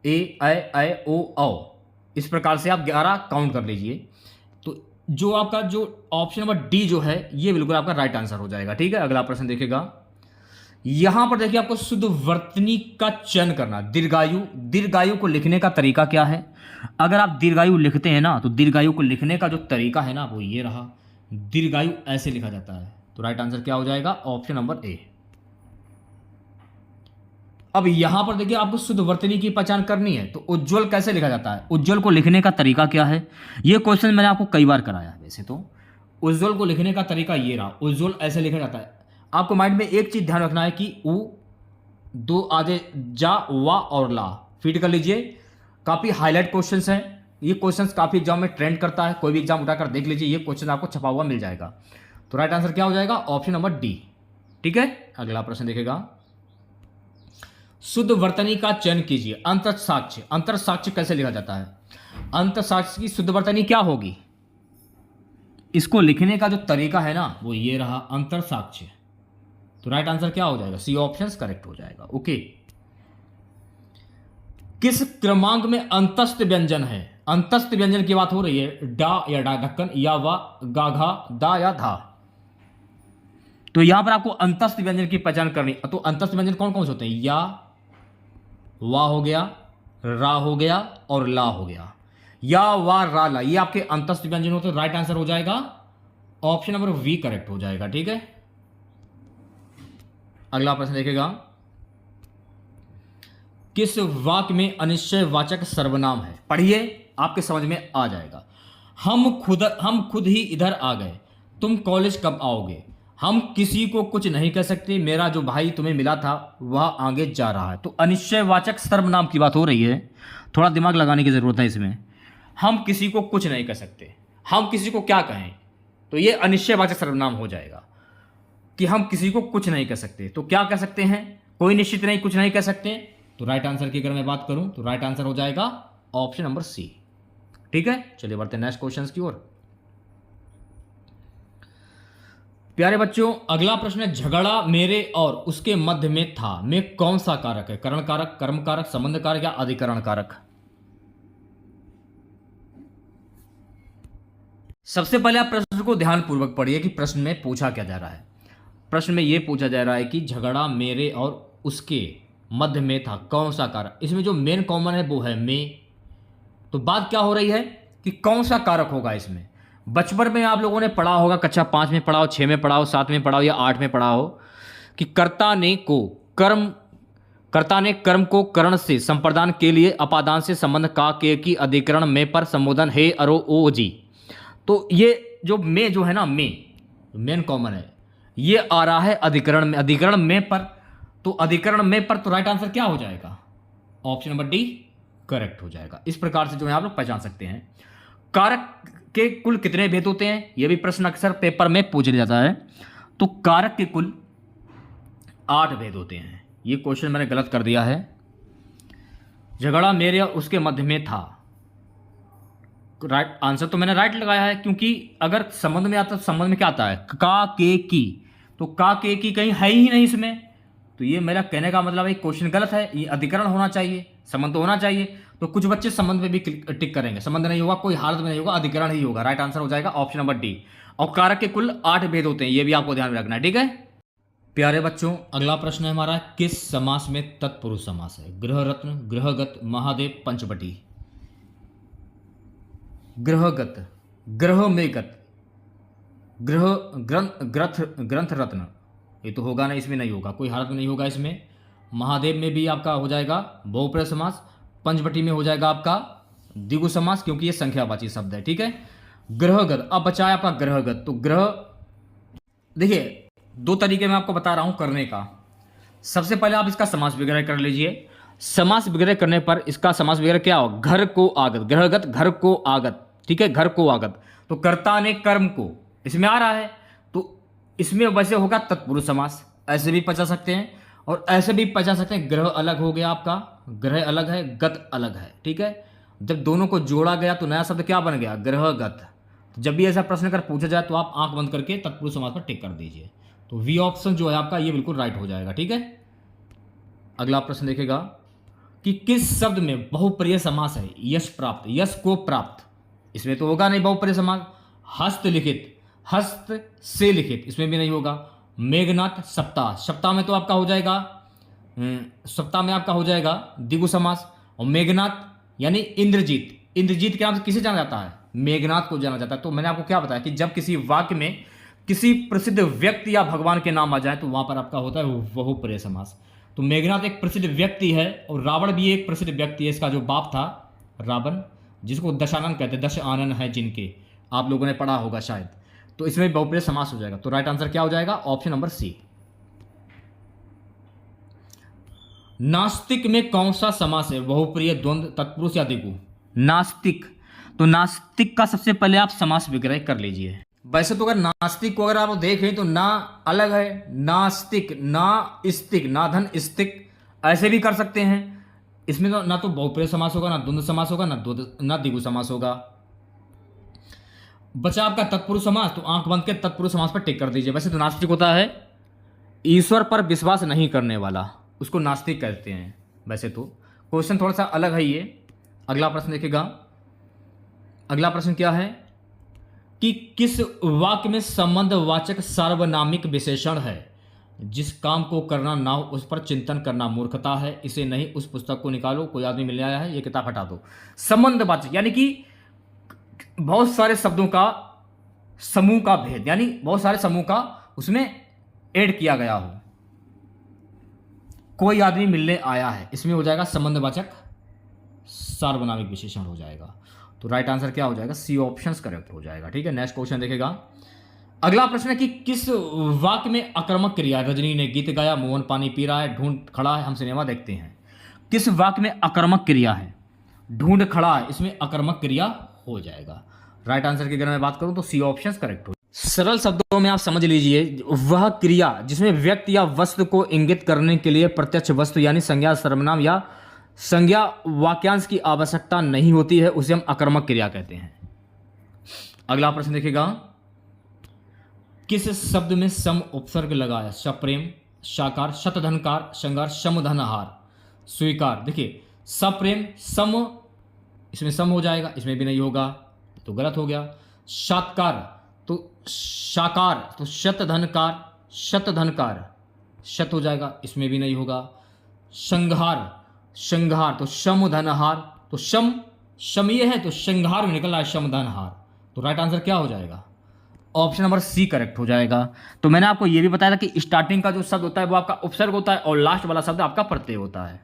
ए, ओ, औ। इस प्रकार से आप 11 काउंट कर लीजिए। तो जो आपका जो ऑप्शन नंबर डी जो है, ये बिल्कुल आपका राइट आंसर हो जाएगा। ठीक है, अगला प्रश्न देखेगा। यहां पर देखिए आपको शुद्ध वर्तनी का चयन करना। दीर्घायु को लिखने का तरीका क्या है? अगर आप दीर्घायु लिखते हैं ना, तो दीर्घायु को लिखने का जो तरीका है ना, वो ये रहा। दीर्घायु ऐसे लिखा जाता है। तो राइट आंसर क्या हो जाएगा? Option number A. अब यहां पर देखिए आपको शुद्ध वर्तनी की पहचान करनी है। तो उज्ज्वल कैसे लिखा जाता है? उज्ज्वल को लिखने का तरीका क्या है? यह क्वेश्चन मैंने आपको कई बार कराया है। वैसे तो उज्ज्वल को लिखने का तरीका ये रहा। उज्ज्वल ऐसे लिखा जाता है। आपको माइंड में एक चीज ध्यान रखना है कि उ, दो आगे जा, वा और ला फीड कर लीजिए। काफी हाईलाइट क्वेश्चंस हैं। ये क्वेश्चंस काफी एग्जाम में ट्रेंड करता है। कोई भी एग्जाम उठाकर देख लीजिए, ये क्वेश्चन आपको छपा हुआ मिल जाएगा। तो राइट आंसर क्या हो जाएगा? Option number D. ठीक है, अगला प्रश्न देखेगा। शुद्ध वर्तनी का चयन कीजिए। अंतर साक्ष्य। अंतर साक्ष्य कैसे लिखा जाता है? अंतर साक्ष्य की शुद्ध वर्तनी क्या होगी? इसको लिखने का जो तरीका है ना, वो ये रहा, अंतर साक्ष्य। तो राइट आंसर क्या हो जाएगा? सी ऑप्शन करेक्ट हो जाएगा। ओके। किस क्रमांक में अंतस्थ व्यंजन है? अंतस्थ व्यंजन की बात हो रही है। डा या डा ढक्कन, या वा, गा, घा, दा या धा। तो यहां पर आपको अंतस्थ व्यंजन की पहचान करनी। तो अंतस्थ व्यंजन कौन कौन से होते हैं? या, वा हो गया, रा हो गया और ला हो गया। या, वा, रा, ला, ये आपके अंतस्थ व्यंजन होते हैं। राइट आंसर हो जाएगा ऑप्शन नंबर वी करेक्ट हो जाएगा। ठीक है, अगला प्रश्न देखेगा। किस वाक्य में अनिश्चयवाचक सर्वनाम है? पढ़िए, आपके समझ में आ जाएगा। हम खुद ही इधर आ गए। तुम कॉलेज कब आओगे? हम किसी को कुछ नहीं कह सकते। मेरा जो भाई तुम्हें मिला था वह आगे जा रहा है। तो अनिश्चयवाचक सर्वनाम की बात हो रही है। थोड़ा दिमाग लगाने की जरूरत है इसमें। हम किसी को कुछ नहीं कह सकते, हम किसी को क्या कहें? तो ये अनिश्चयवाचक सर्वनाम हो जाएगा कि हम किसी को कुछ नहीं कह सकते। तो क्या कह सकते हैं? कोई निश्चित नहीं, कुछ नहीं कह सकते। तो राइट आंसर की अगर मैं बात करूं तो राइट आंसर हो जाएगा ऑप्शन नंबर सी। ठीक है, चलिए बढ़ते हैं नेक्स्ट क्वेश्चन की ओर। प्यारे बच्चों, अगला प्रश्न है, झगड़ा मेरे और उसके मध्य में था में कौन सा कारक है? करण कारक, कर्म कारक, संबंध कारक या अधिकरण कारक? सबसे पहले आप प्रश्न को ध्यानपूर्वक पढ़िए कि प्रश्न में पूछा क्या जा रहा है। प्रश्न में यह पूछा जा रहा है कि झगड़ा मेरे और उसके मध्य में था, कौन सा कारक? इसमें जो मेन कॉमन है वो है में। तो बात क्या हो रही है कि कौन सा कारक होगा इसमें? बचपन में आप लोगों ने पढ़ा होगा, कक्षा 5 में पढ़ा हो, 6 में पढ़ा हो, 7 में पढ़ा हो या 8 में पढ़ा हो कि कर्ता ने कर्म को करण से संप्रदान के लिए अपादान से संबंध का के की अधिकरण में पर संबोधन हे अरो ओ जी। तो ये जो में जो है ना, मेन कॉमन है, ये आ रहा है अधिकरण में। अधिकरण में पर, तो अधिकरण में पर, तो राइट आंसर क्या हो जाएगा? ऑप्शन नंबर डी करेक्ट हो जाएगा। इस प्रकार से जो है आप लोग पहचान सकते हैं। कारक के कुल कितने भेद होते हैं? यह भी प्रश्न अक्सर पेपर में पूछ लिया जाता है। तो कारक के कुल 8 भेद होते हैं। ये क्वेश्चन मैंने गलत कर दिया है। झगड़ा मेरे और उसके मध्य में था, राइट आंसर तो मैंने राइट लगाया है, क्योंकि अगर संबंध में आता तो संबंध में क्या आता है? का के की। तो का के की कहीं है ही नहीं इसमें। तो ये मेरा कहने का मतलब है क्वेश्चन गलत है। ये अधिकरण होना चाहिए, संबंध तो होना चाहिए। तो कुछ बच्चे संबंध में भी टिक करेंगे, संबंध नहीं होगा, कोई हालत में नहीं होगा, अधिकरण ही होगा। राइट आंसर हो जाएगा ऑप्शन नंबर डी। और कारक के कुल 8 भेद होते हैं, ये भी आपको ध्यान में रखना है। ठीक है प्यारे बच्चों, अगला प्रश्न है हमारा, किस समास में तत्पुरुष समास है? गृह रत्न, गृहगत, महादेव, पंचवटी। गृहगत, ग्रह में गत, ग्रह ग्रंथ रत्न, ये तो होगा ना, इसमें नहीं होगा, कोई हालत में नहीं होगा इसमें। महादेव में भी आपका हो जाएगा बहुप्रिय समास। पंचवटी में हो जाएगा आपका द्विगु समास, क्योंकि ये संख्यावाची शब्द है। ठीक है। ग्रहगत, अब बचा है आपका ग्रहगत। तो ग्रह, देखिए दो तरीके मैं आपको बता रहा हूं करने का। सबसे पहले आप इसका समास विग्रह कर लीजिए। समास विग्रह करने पर इसका समास विग्रह क्या हो, घर को आगत, ग्रहगत घर को आगत। ठीक है, घर को आगत, तो कर्ता ने कर्म को, इसमें आ रहा है, तो इसमें वैसे होगा तत्पुरुष समास। ऐसे भी पचा सकते हैं और ऐसे भी पचा सकते हैं। ग्रह अलग हो गया आपका, ग्रह अलग है, गत अलग है। ठीक है, जब दोनों को जोड़ा गया तो नया शब्द क्या बन गया, ग्रहगत। तो जब भी ऐसा प्रश्न अगर पूछा जाए तो आप आंख बंद करके तत्पुरुष समास पर टिक कर दीजिए। तो वी ऑप्शन जो है आपका ये बिल्कुल राइट हो जाएगा। ठीक है। अगला प्रश्न देखेगा कि किस शब्द में बहुप्रिय समास है, यश प्राप्त, यश को प्राप्त। इसमें तो होगा नहीं बहुप्रिय समास। हस्तलिखित, हस्त से लिखित, इसमें भी नहीं होगा। मेघनाथ सप्ताह, सप्ताह में तो आपका हो जाएगा, सप्ताह में आपका हो जाएगा द्विगु समास। और मेघनाथ यानी इंद्रजीत, इंद्रजीत के नाम से किसे जाना जाता है, मेघनाथ को जाना जाता है। तो मैंने आपको क्या बताया कि जब किसी वाक्य में किसी प्रसिद्ध व्यक्ति या भगवान के नाम आ जाए तो वहां पर आपका होता है बहुप्रिय समास। तो मेघनाथ एक प्रसिद्ध व्यक्ति है और रावण भी एक प्रसिद्ध व्यक्ति है। इसका जो बाप था रावण, जिसको दशानन कहते हैं, 10 आनन है जिनके, आप लोगों ने पढ़ा होगा शायद। तो इसमें बहुप्रिय समास हो जाएगा। तो राइट आंसर क्या हो जाएगा, ऑप्शन नंबर सी। नास्तिक में कौन सा समास है, बहुप्रिय, द्वंद्व, तत्पुरुष या द्विगु। नास्तिक, तो नास्तिक का सबसे पहले आप समास विग्रह कर लीजिए। वैसे तो अगर नास्तिक को अगर आप देखें तो ना अलग है, नास्तिक, ना स्तिक, ना धन स्तिक, ऐसे भी कर सकते हैं। इसमें तो ना तो बहुप्रिय समास होगा, ना द्वंद्व समास होगा, ना द्विगु समास होगा। बचा आपका तत्पुरुष समास, तो आंख बंद के तत्पुरुष समास पर टिक कर दीजिए। वैसे तो नास्तिक होता है ईश्वर पर विश्वास नहीं करने वाला, उसको नास्तिक कहते हैं। वैसे तो क्वेश्चन थोड़ा सा अलग है ये। अगला प्रश्न देखिएगा। अगला प्रश्न क्या है कि किस वाक्य में संबंधवाचक सार्वनामिक विशेषण है, जिस काम को करना ना हो उस पर चिंतन करना मूर्खता है, इसे नहीं उस पुस्तक को निकालो, कोई आदमी मिलने आया है, ये किताब हटा दो। संबंधवाचक यानी कि बहुत सारे शब्दों का समूह का भेद, यानी बहुत सारे समूह का उसमें ऐड किया गया हो। कोई आदमी मिलने आया है, इसमें हो जाएगा संबंधवाचक सार्वनामिक विशेषण हो जाएगा। तो राइट आंसर क्या हो जाएगा, सी ऑप्शन करेक्ट हो जाएगा। ठीक है। नेक्स्ट क्वेश्चन देखेगा। अगला प्रश्न है कि किस वाक्य में आक्रामक क्रिया, रजनी ने गीत गाया, मोहन पानी पी रहा है, ढूंढ खड़ा है, हम सिनेमा देखते हैं। किस वाक्य में आक्रामक क्रिया है, ढूंढ खड़ा है, इसमें आक्रामक क्रिया हो जाएगा। राइट आंसर की अगर मैं बात करूं तो सी ऑप्शन करेक्ट हो। सरल शब्दों में आप समझ लीजिए, वह क्रिया जिसमें व्यक्ति या वस्तु को इंगित करने के लिए प्रत्यक्ष वस्तु यानी संज्ञा, सर्वनाम या संज्ञा वाक्यांश की आवश्यकता नहीं होती है, उसे हम आक्रामक क्रिया कहते हैं। अगला प्रश्न देखिएगा। किस शब्द में सम उपसर्ग लगाया, सप्रेम, साकार, शतधनकार, श्रृंगार, समधनहार, स्वीकार। देखिए सप्रेम, सम, इसमें सम हो जाएगा, इसमें भी नहीं होगा तो गलत हो गया। सात्कार तो साकार, तो शतधनकार, शतधनकार, शत हो जाएगा, इसमें भी नहीं होगा। संघार, श्रृंगार तो समधनहार, तो शम ये है तो श्रृंगार में निकल रहा है समधनहार। तो राइट आंसर क्या हो जाएगा, ऑप्शन नंबर सी करेक्ट हो जाएगा। तो मैंने आपको यह भी बताया था कि स्टार्टिंग का जो शब्द होता है वो आपका उपसर्ग होता है और लास्ट वाला शब्द आपका प्रत्यय होता है।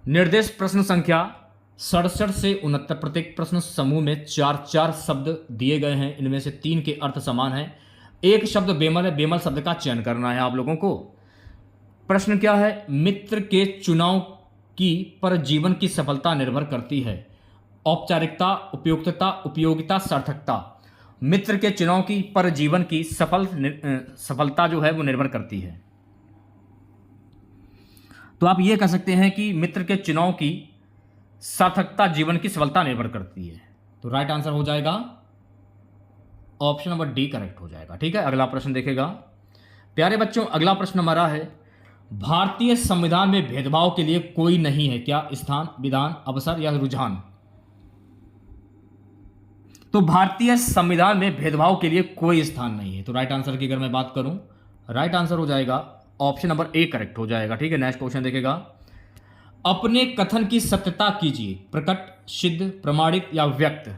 निर्देश प्रश्न संख्या 67 से 69, प्रत्येक प्रश्न समूह में 4-4 शब्द दिए गए हैं, इनमें से 3 के अर्थ समान हैं। एक शब्द बेमल है, बेमल शब्द का चयन करना है आप लोगों को। प्रश्न क्या है, मित्र के चुनाव की पर जीवन की सफलता निर्भर करती है। औपचारिकता, उपयुक्तता, उपयोगिता, सार्थकता। मित्र के चुनाव की पर जीवन की सफलता जो है वो निर्भर करती है। तो आप ये कह सकते हैं कि मित्र के चुनाव की सार्थकता जीवन की सफलता निर्भर करती है। तो राइट आंसर हो जाएगा ऑप्शन नंबर डी करेक्ट हो जाएगा। ठीक है। अगला प्रश्न देखेगा। प्यारे बच्चों, अगला प्रश्न हमारा है, भारतीय संविधान में भेदभाव के लिए कोई नहीं है क्या, स्थान, विधान, अवसर या रुझान। तो भारतीय संविधान में भेदभाव के लिए कोई स्थान नहीं है। तो राइट आंसर की अगर मैं बात करूं, राइट आंसर हो जाएगा ऑप्शन नंबर ए करेक्ट हो जाएगा। ठीक है। नेक्स्ट क्वेश्चन देखेगा। अपने कथन की सत्यता कीजिए, प्रकट, सिद्ध, प्रमाणित या व्यक्त।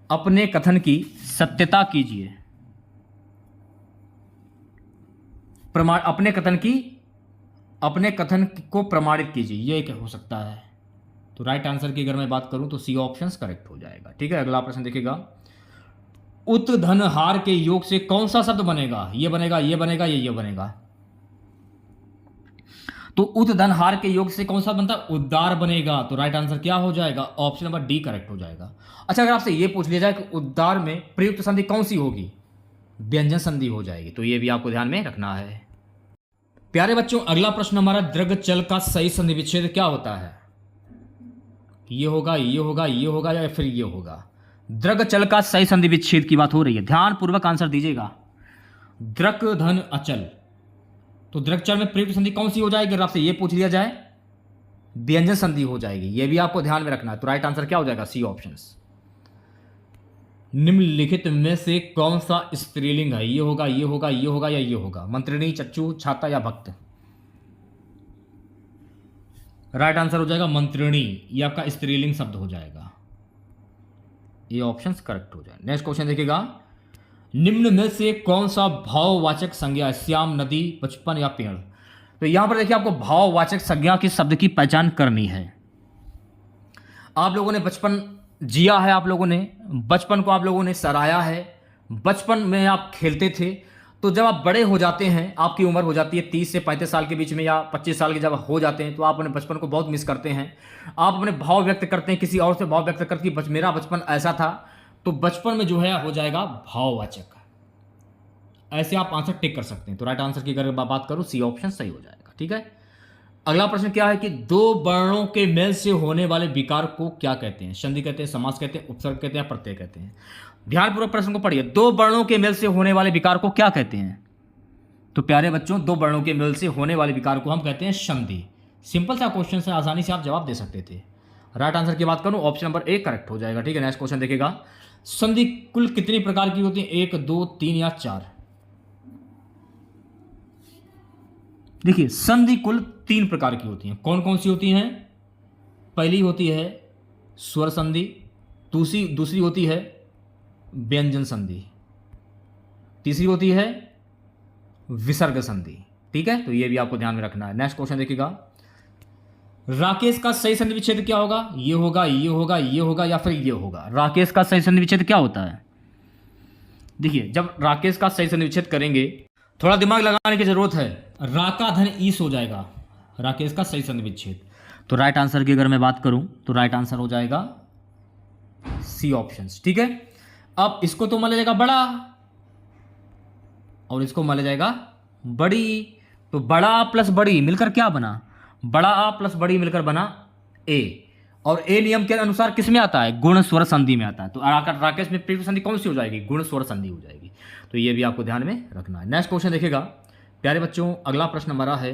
अपने कथन की सत्यता कीजिए, अपने कथन को प्रमाणित कीजिए, ये क्या हो सकता है। तो राइट आंसर की अगर मैं बात करूं तो सी ऑप्शन करेक्ट हो जाएगा। ठीक है, अगला प्रश्न देखिएगा, उत धन हार के योग से कौन सा शब्द बनेगा, ये बनेगा, ये बनेगा, ये बनेगा। तो उत धन हार के योग से कौन सा बनता है, उद्गार बनेगा। तो राइट आंसर क्या हो जाएगा, ऑप्शन नंबर डी करेक्ट हो जाएगा। अच्छा, अगर आपसे ये पूछ लिया जाए कि उद्गार में प्रयुक्त संधि कौन सी होगी, व्यंजन संधि हो जाएगी। तो ये भी आपको ध्यान में रखना है। प्यारे बच्चों, अगला प्रश्न हमारा, दृग चल का सही संधि विच्छेद क्या होता है। ये होगा, ये होगा, ये होगा या फिर ये होगा। दृग चल का सही संधि विच्छेद की बात हो रही है, ध्यान पूर्वक आंसर दीजिएगा। दृक धन अचल, तो दृग चल में प्रयुक्त संधि कौन सी हो जाएगी, अगर आपसे ये पूछ लिया जाए, व्यंजन संधि हो जाएगी। ये भी आपको ध्यान में रखना है। तो राइट आंसर क्या हो जाएगा, सी ऑप्शन। निम्नलिखित में से कौन सा स्त्रीलिंग है, ये होगा, ये होगा, ये होगा या ये होगा। मंत्रिणी, चच्चू, छाता या भक्त। राइट आंसर हो जाएगा मंत्रिणी, ये आपका स्त्रीलिंग शब्द हो जाएगा। ये ऑप्शन करेक्ट हो जाए। नेक्स्ट क्वेश्चन देखिएगा, निम्न में से कौन सा भाववाचक संज्ञा, श्याम, नदी, बचपन या पेड़। तो यहां पर देखिए, आपको भाववाचक संज्ञा के शब्द की पहचान करनी है। आप लोगों ने बचपन जिया है, आप लोगों ने बचपन को आप लोगों ने सराहा है, बचपन में आप खेलते थे। तो जब आप बड़े हो जाते हैं, आपकी उम्र हो जाती है 30 से 35 साल के बीच में या 25 साल के जब हो जाते हैं, तो आप अपने बचपन को बहुत मिस करते हैं। आप अपने भाव व्यक्त करते हैं, किसी और से भाव व्यक्त करते हैं कि मेरा बचपन ऐसा था। तो बचपन में जो है हो जाएगा भाववाचक। ऐसे आप आंसर टिक कर सकते हैं। तो राइट आंसर की अगर बात करूं, सी ऑप्शन सही हो जाएगा। ठीक है, अगला प्रश्न क्या है कि दो वर्णों के मेल से होने वाले विकार को क्या कहते हैं, संधि कहते हैं, समास कहते हैं, उपसर्ग कहते हैं, प्रत्यय कहते हैं। ध्यानपूर्वक प्रश्न को पढ़िए, दो वर्णों के मेल से होने वाले विकार को क्या कहते हैं। तो प्यारे बच्चों, दो वर्णों के मेल से होने वाले विकार को हम कहते हैं संधि। सिंपल सा क्वेश्चन है, आसानी से आप जवाब दे सकते थे। राइट आंसर की बात करूं, ऑप्शन नंबर ए करेक्ट हो जाएगा। ठीक है, नेक्स्ट क्वेश्चन देखिएगा, संधि कुल कितनी प्रकार की होती है, 1, 2, 3 या 4। देखिए, संधि कुल 3 प्रकार की होती हैं। कौन कौन सी होती हैं, पहली होती है स्वर संधि, दूसरी होती है व्यंजन संधि, तीसरी होती है विसर्ग संधि। ठीक है, तो ये भी आपको ध्यान में रखना है। नेक्स्ट क्वेश्चन देखिएगा, राकेश का सही संधि विच्छेद क्या होगा, ये होगा, ये होगा, ये होगा या फिर ये होगा। राकेश का सही संधि विच्छेद क्या होता है। देखिए, जब राकेश का सही संधि विच्छेद करेंगे, थोड़ा दिमाग लगाने की जरूरत है। राका धन ईस हो जाएगा राकेश का सही संधि विच्छेद। तो राइट आंसर की अगर मैं बात करूं, तो राइट आंसर हो जाएगा सी ऑप्शन। ठीक है, अब इसको तो मान जाएगा बड़ा और इसको मान जाएगा बड़ी। तो बड़ा प्लस बड़ी मिलकर क्या बना, बड़ा प्लस बड़ी मिलकर बना ए। और ए नियम के अनुसार किस में आता है, गुण स्वर संधि में आता है। तो राकेश में प्रयुक्त संधि कौन सी हो जाएगी, गुण स्वर संधि हो जाएगी। तो ये भी आपको ध्यान में रखना है। नेक्स्ट क्वेश्चन देखिएगा प्यारे बच्चों, अगला प्रश्न हमारा है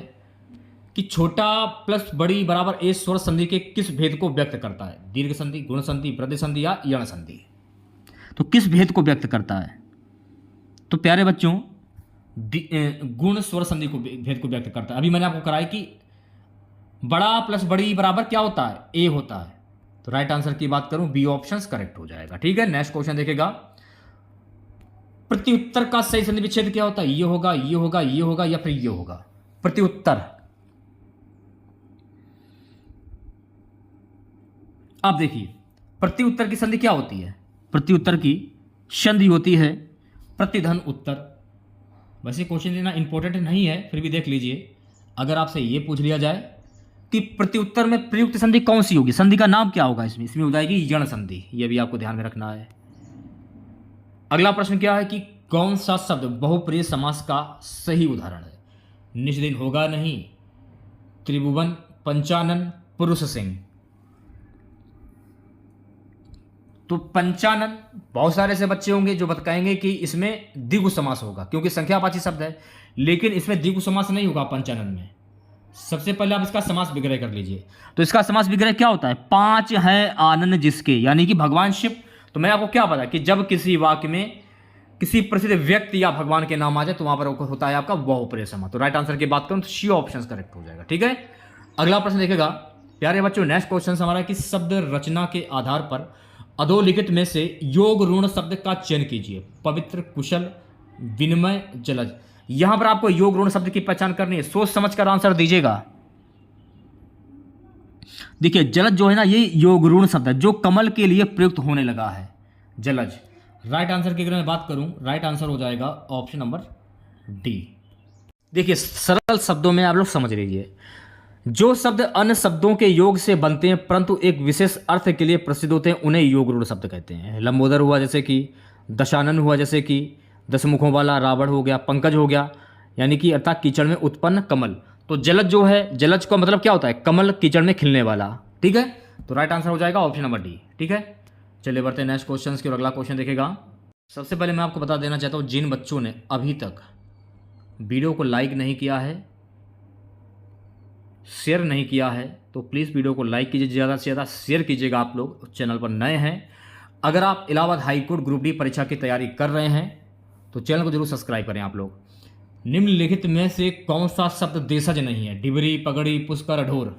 कि छोटा प्लस बड़ी बराबर ए स्वर संधि के किस भेद को व्यक्त करता है, दीर्घ संधि, गुण संधि, वृद्धि संधि या यण संधि। तो किस भेद को व्यक्त करता है। तो प्यारे बच्चों, गुण स्वर संधि को भेद को व्यक्त करता है। अभी मैंने आपको कराया कि बड़ा प्लस बड़ी बराबर क्या होता है, ए होता है। तो राइट आंसर की बात करूं, बी ऑप्शन करेक्ट हो जाएगा। ठीक है, नेक्स्ट क्वेश्चन देखेगा, प्रत्युत्तर का सही संधि विच्छेद क्या होता है, ये होगा, ये होगा, ये होगा या फिर ये होगा। प्रत्युत्तर, आप देखिए प्रत्युत्तर की संधि क्या होती है, प्रत्युत्तर की संधि होती है प्रतिधन उत्तर। वैसे क्वेश्चन देना इंपॉर्टेंट नहीं है, फिर भी देख लीजिए। अगर आपसे ये पूछ लिया जाए कि प्रत्युत्तर में प्रयुक्त संधि कौन सी होगी, संधि का नाम क्या होगा, इसमें हो जाएगी यण संधि। यह भी आपको ध्यान में रखना है। अगला प्रश्न क्या है कि कौन सा शब्द बहुप्रिय समास का सही उदाहरण है। निज दिन होगा नहीं, त्रिभुवन, पंचानन, पुरुष सिंह। तो पंचानन, बहुत सारे ऐसे बच्चे होंगे जो बताएंगे कि इसमें द्विगु समास होगा क्योंकि संख्यावाची शब्द है, लेकिन इसमें द्विगु समास नहीं होगा पंचानन में। सबसे पहले आप इसका समास विग्रह कर लीजिए। तो इसका समास विग्रह क्या होता है, 5 हैं आनंद जिसके, यानी कि भगवान शिव। तो मैं आपको क्या पता कि जब किसी वाक्य में किसी प्रसिद्ध व्यक्ति या भगवान के नाम आ जाए तो वहां पर होता है आपका बहुप्रिय समास। तो राइट आंसर की बात करूं तो सी ऑप्शन करेक्ट हो जाएगा। ठीक है, अगला प्रश्न देखेगा प्यारे बच्चों, नेक्स्ट क्वेश्चन हमारा कि शब्द रचना के आधार पर अधोलिखित में से योग ऋण शब्द का चयन कीजिए। पवित्र, कुशल, विनिमय, जलज। यहां पर आपको योग ऋण शब्द की पहचान करनी है, सोच समझ कर आंसर दीजिएगा। देखिए जलज जो है ना, ये योग ऋण शब्द है जो कमल के लिए प्रयुक्त होने लगा है, जलज। राइट आंसर की अगर मैं बात करूं, राइट आंसर हो जाएगा ऑप्शन नंबर डी। देखिए सरल शब्दों में आप लोग समझ लीजिए, जो शब्द अन्य शब्दों के योग से बनते हैं परंतु एक विशेष अर्थ के लिए प्रसिद्ध होते हैं, उन्हें योग ऋण शब्द कहते हैं। लंबोदर हुआ जैसे कि, दशानन हुआ जैसे कि, दशमुखों वाला रावण हो गया, पंकज हो गया, यानी कि अर्थात कीचड़ में उत्पन्न कमल। तो जलज जो है, जलज का मतलब क्या होता है, कमल कीचड़ में खिलने वाला। ठीक है, तो राइट आंसर हो जाएगा ऑप्शन नंबर डी। ठीक है, चलिए बढ़ते हैं नेक्स्ट क्वेश्चन की और अगला क्वेश्चन देखेगा। सबसे पहले मैं आपको बता देना चाहता हूँ, जिन बच्चों ने अभी तक वीडियो को लाइक नहीं किया है, शेयर नहीं किया है, तो प्लीज़ वीडियो को लाइक कीजिए, ज़्यादा से ज़्यादा शेयर कीजिएगा। आप लोग चैनल पर नए हैं, अगर आप इलाहाबाद हाईकोर्ट ग्रुप डी परीक्षा की तैयारी कर रहे हैं तो चैनल को जरूर सब्सक्राइब करें आप लोग। निम्नलिखित में से कौन सा शब्द देशज नहीं है, डिबरी, पगड़ी, पुष्कर, अढोर।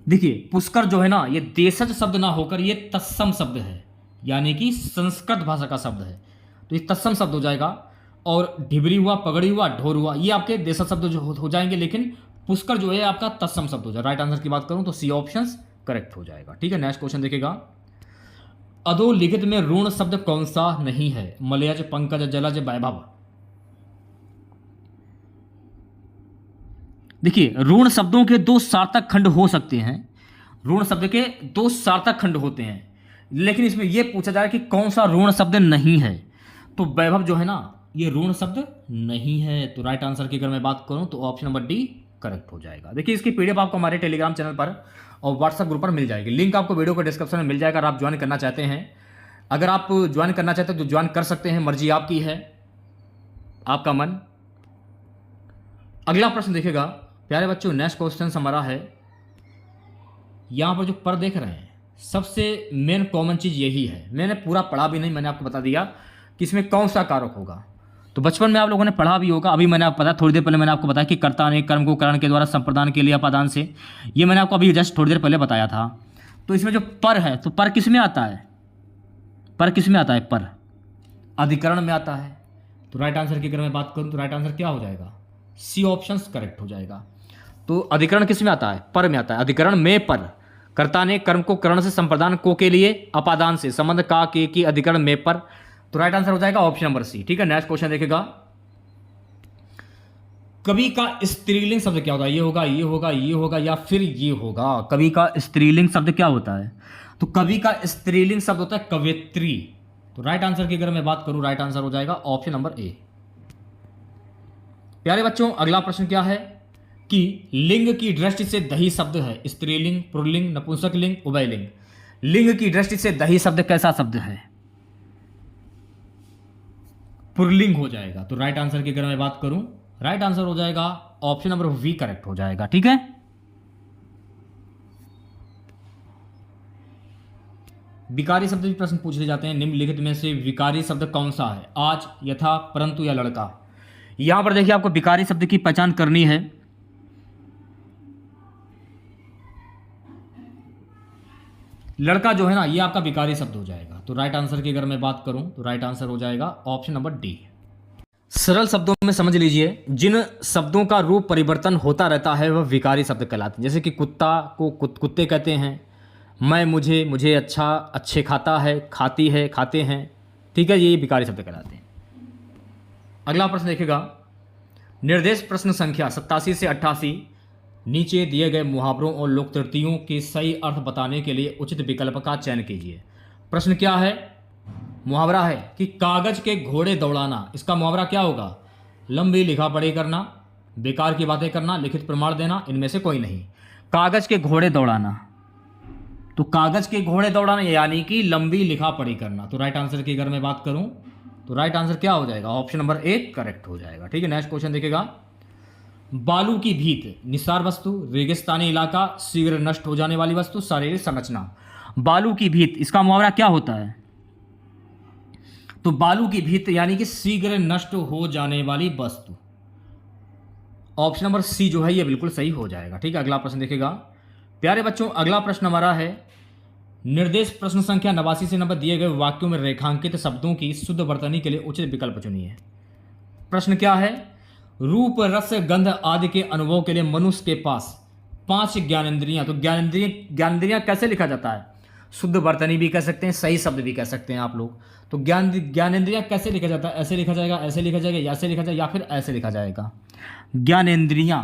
देखिए पुष्कर जो है ना, ये देशज शब्द ना होकर ये तत्सम शब्द है, यानी कि संस्कृत भाषा का शब्द है, तो ये तत्सम शब्द हो जाएगा। और ढिबरी हुआ, पगड़ी हुआ, ढोर हुआ, ये आपके देशज शब्द जो हो जाएंगे, लेकिन पुष्कर जो है आपका तत्सम शब्द हो जाएगा। राइट आंसर की बात करूं तो सी ऑप्शन करेक्ट हो जाएगा। ठीक है, नेक्स्ट क्वेश्चन देखेगा। अधोलिखित में ऋण शब्द कौन सा नहीं है, मलयज, पंकज, जलज, वैभव। देखिए ऋण शब्दों के दो सार्थक खंड हो सकते हैं, ऋण शब्द के दो सार्थक खंड होते हैं, लेकिन इसमें यह पूछा जा रहा है कि कौन सा ऋण शब्द नहीं है। तो वैभव जो है ना, ये ऋण शब्द नहीं है। तो राइट आंसर की अगर मैं बात करूं तो ऑप्शन नंबर डी करेक्ट हो जाएगा। देखिए इसकी पीडीएफ आपको हमारे टेलीग्राम चैनल पर और व्हाट्सएप ग्रुप पर मिल जाएगी, लिंक आपको वीडियो को डिस्क्रिप्शन में मिल जाएगा। अगर आप ज्वाइन करना चाहते हैं, अगर आप ज्वाइन करना चाहते हैं तो ज्वाइन कर सकते हैं, मर्जी आपकी है, आपका मन। अगला प्रश्न देखेगा प्यारे बच्चों, नेक्स्ट क्वेश्चन हमारा है, यहां पर जो पर देख रहे हैं सबसे मेन कॉमन चीज यही है। मैंने पूरा पढ़ा भी नहीं, मैंने आपको बता दिया कि इसमें कौन सा कारक होगा। तो बचपन में आप लोगों ने पढ़ा भी होगा, अभी मैंने आपको बताया, थोड़ी देर पहले मैंने आपको बताया कि कर्ता ने कर्म को करण के द्वारा संप्रदान के लिए अपादान से, ये मैंने आपको अभी जस्ट थोड़ी देर पहले बताया था। तो इसमें जो पर है, तो पर किस में आता है, पर किस में आता है, पर अधिकरण में आता है। तो राइट आंसर की अगर मैं बात करूं तो राइट आंसर क्या हो जाएगा, सी ऑप्शन करेक्ट हो जाएगा। तो अधिकरण किस में आता है, पर में आता है। अधिकरण में पर, कर्ता ने कर्म को करण से संप्रदान को के लिए अपादान से, संबंध का के की, अधिकरण में पर। तो राइट आंसर हो जाएगा ऑप्शन नंबर सी। ठीक है, नेक्स्ट क्वेश्चन देखेगा। कवि का स्त्रीलिंग शब्द क्या होता है, ये होगा, ये होगा, ये होगा या फिर ये होगा। कवि का स्त्रीलिंग शब्द क्या होता है, तो कवि का स्त्रीलिंग शब्द होता है कवयित्री। तो राइट आंसर की अगर मैं बात करूं, राइट आंसर हो जाएगा ऑप्शन नंबर ए। प्यारे बच्चों अगला प्रश्न क्या है कि लिंग की दृष्टि से दही शब्द है, स्त्रीलिंग, पुल्लिंग, नपुंसक लिंग, उभयलिंग। लिंग की दृष्टि से दही शब्द कैसा शब्द है, पुल्लिंग हो जाएगा। तो राइट आंसर की अगर मैं बात करूं, राइट आंसर हो जाएगा ऑप्शन नंबर वी करेक्ट हो जाएगा। ठीक है, विकारी शब्द भी प्रश्न पूछ ले जाते हैं। निम्नलिखित में से विकारी शब्द कौन सा है, आज, यथा, परंतु या लड़का। यहां पर देखिए आपको विकारी शब्द की पहचान करनी है। लड़का जो है ना, ये आपका विकारी शब्द हो जाएगा। तो राइट आंसर की अगर मैं बात करूं तो राइट आंसर हो जाएगा ऑप्शन नंबर डी। सरल शब्दों में समझ लीजिए, जिन शब्दों का रूप परिवर्तन होता रहता है वह विकारी शब्द कहलाते हैं। जैसे कि कुत्ता को कुत्ते कहते हैं, मैं, मुझे, मुझे अच्छा, अच्छे खाता है, खाती है, खाते हैं। ठीक है, ये विकारी शब्द कहलाते हैं। अगला प्रश्न देखेगा, निर्देश प्रश्न संख्या 87 से 88 नीचे दिए गए मुहावरों और लोकोक्तियों के सही अर्थ बताने के लिए उचित विकल्प का चयन कीजिए। प्रश्न क्या है, मुहावरा है कि कागज के घोड़े दौड़ाना, इसका मुहावरा क्या होगा, लंबी लिखा पढ़ी करना, बेकार की बातें करना, लिखित प्रमाण देना, इनमें से कोई नहीं। कागज के घोड़े दौड़ाना, तो कागज के घोड़े दौड़ाना यानी कि लंबी लिखा पढ़ी करना। तो राइट आंसर की अगर मैं बात करूं तो राइट आंसर क्या हो जाएगा, ऑप्शन नंबर ए करेक्ट हो जाएगा। ठीक है, नेक्स्ट क्वेश्चन देखेगा। बालू की भीत, निस्सार वस्तु, रेगिस्तानी इलाका, शीघ्र नष्ट हो जाने वाली वस्तु, शारीरिक संरचना। बालू की भीत, इसका मुहावरा क्या होता है, तो बालू की भीत यानी कि शीघ्र नष्ट हो जाने वाली वस्तु। ऑप्शन नंबर सी जो है ये बिल्कुल सही हो जाएगा। ठीक है, अगला प्रश्न देखेगा। प्यारे बच्चों अगला प्रश्न हमारा है, निर्देश प्रश्न संख्या 89 से 90 दिए गए वाक्यों में रेखांकित शब्दों की शुद्ध वर्तनी के लिए उचित विकल्प चुनिए। प्रश्न क्या है? रूप रस गंध आदि के अनुभव के लिए मनुष्य के पास 5 ज्ञानेंद्रियां। तो ज्ञानेंद्रियां कैसे लिखा जाता है? शुद्ध वर्तनी भी कह सकते हैं, सही शब्द भी कह सकते हैं आप लोग। तो ज्ञानेंद्रियां कैसे लिखा जाता है? ऐसे लिखा जाएगा, ऐसे लिखा जाएगा, या ऐसे लिखा जाएगा, या फिर ऐसे लिखा जाएगा ज्ञानेंद्रियां।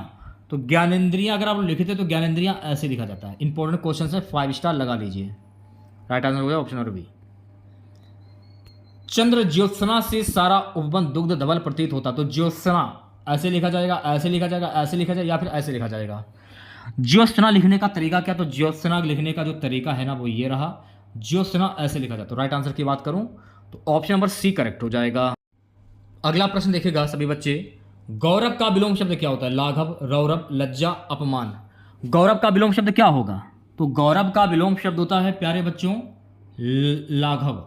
तो ज्ञानेंद्रियां अगर आप लिखते तो ज्ञानेंद्रियां ऐसे लिखा जाता है। इंपॉर्टेंट क्वेश्चन है, 5 स्टार लगा लीजिए। राइट आंसर हो गया ऑप्शन नंबर बी। चंद्र ज्योत्सना से सारा उपवन दुग्ध धवल प्रतीत होता। तो ज्योत्सना ऐसे लिखा जाएगा, ऐसे लिखा जाएगा, ऐसे लिखा जाएगा, या फिर ऐसे लिखा जाएगा। ज्योत्सना लिखने का तरीका क्या? तो ज्योत्सना लिखने का जो तरीका है ना वो ये रहा, ज्योत्सना ऐसे लिखा जाता है। तो राइट आंसर की बात करूं तो ऑप्शन नंबर सी करेक्ट हो जाएगा। अगला प्रश्न देखिएगा सभी बच्चे, गौरव का विलोम शब्द क्या होता है? लाघव, रौरव, लज्जा, अपमान। गौरव का विलोम शब्द क्या होगा? तो गौरव का विलोम शब्द होता है प्यारे बच्चों लाघव।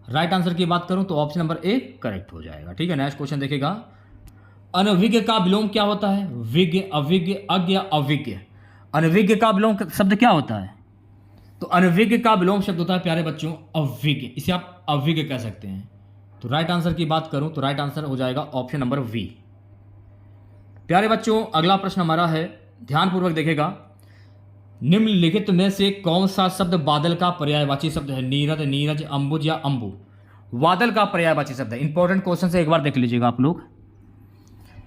राइट आंसर की बात करूं तो ऑप्शन नंबर ए करेक्ट हो जाएगा। ठीक है, नेक्स्ट क्वेश्चन देखिएगा, अनविज्ञ का विलोम क्या होता है? विज्ञ, अविज्ञ, अज्ञ, अविज्ञ। अनविज्ञ का विलोम शब्द क्या होता है? तो अनविज्ञ का विलोम शब्द होता है प्यारे बच्चों अविज्ञ। इसे आप अविज्ञ कह सकते हैं। तो राइट आंसर की बात करूं तो राइट आंसर हो जाएगा ऑप्शन नंबर वी। प्यारे बच्चों अगला प्रश्न हमारा है, ध्यानपूर्वक देखेगा, निम्नलिखित में से कौन सा शब्द बादल का पर्यायवाची शब्द है? नीरद, नीरज, अंबुज या अंबु। बादल का पर्यायवाची शब्द है। इंपॉर्टेंट क्वेश्चन से एक बार देख लीजिएगा आप लोग।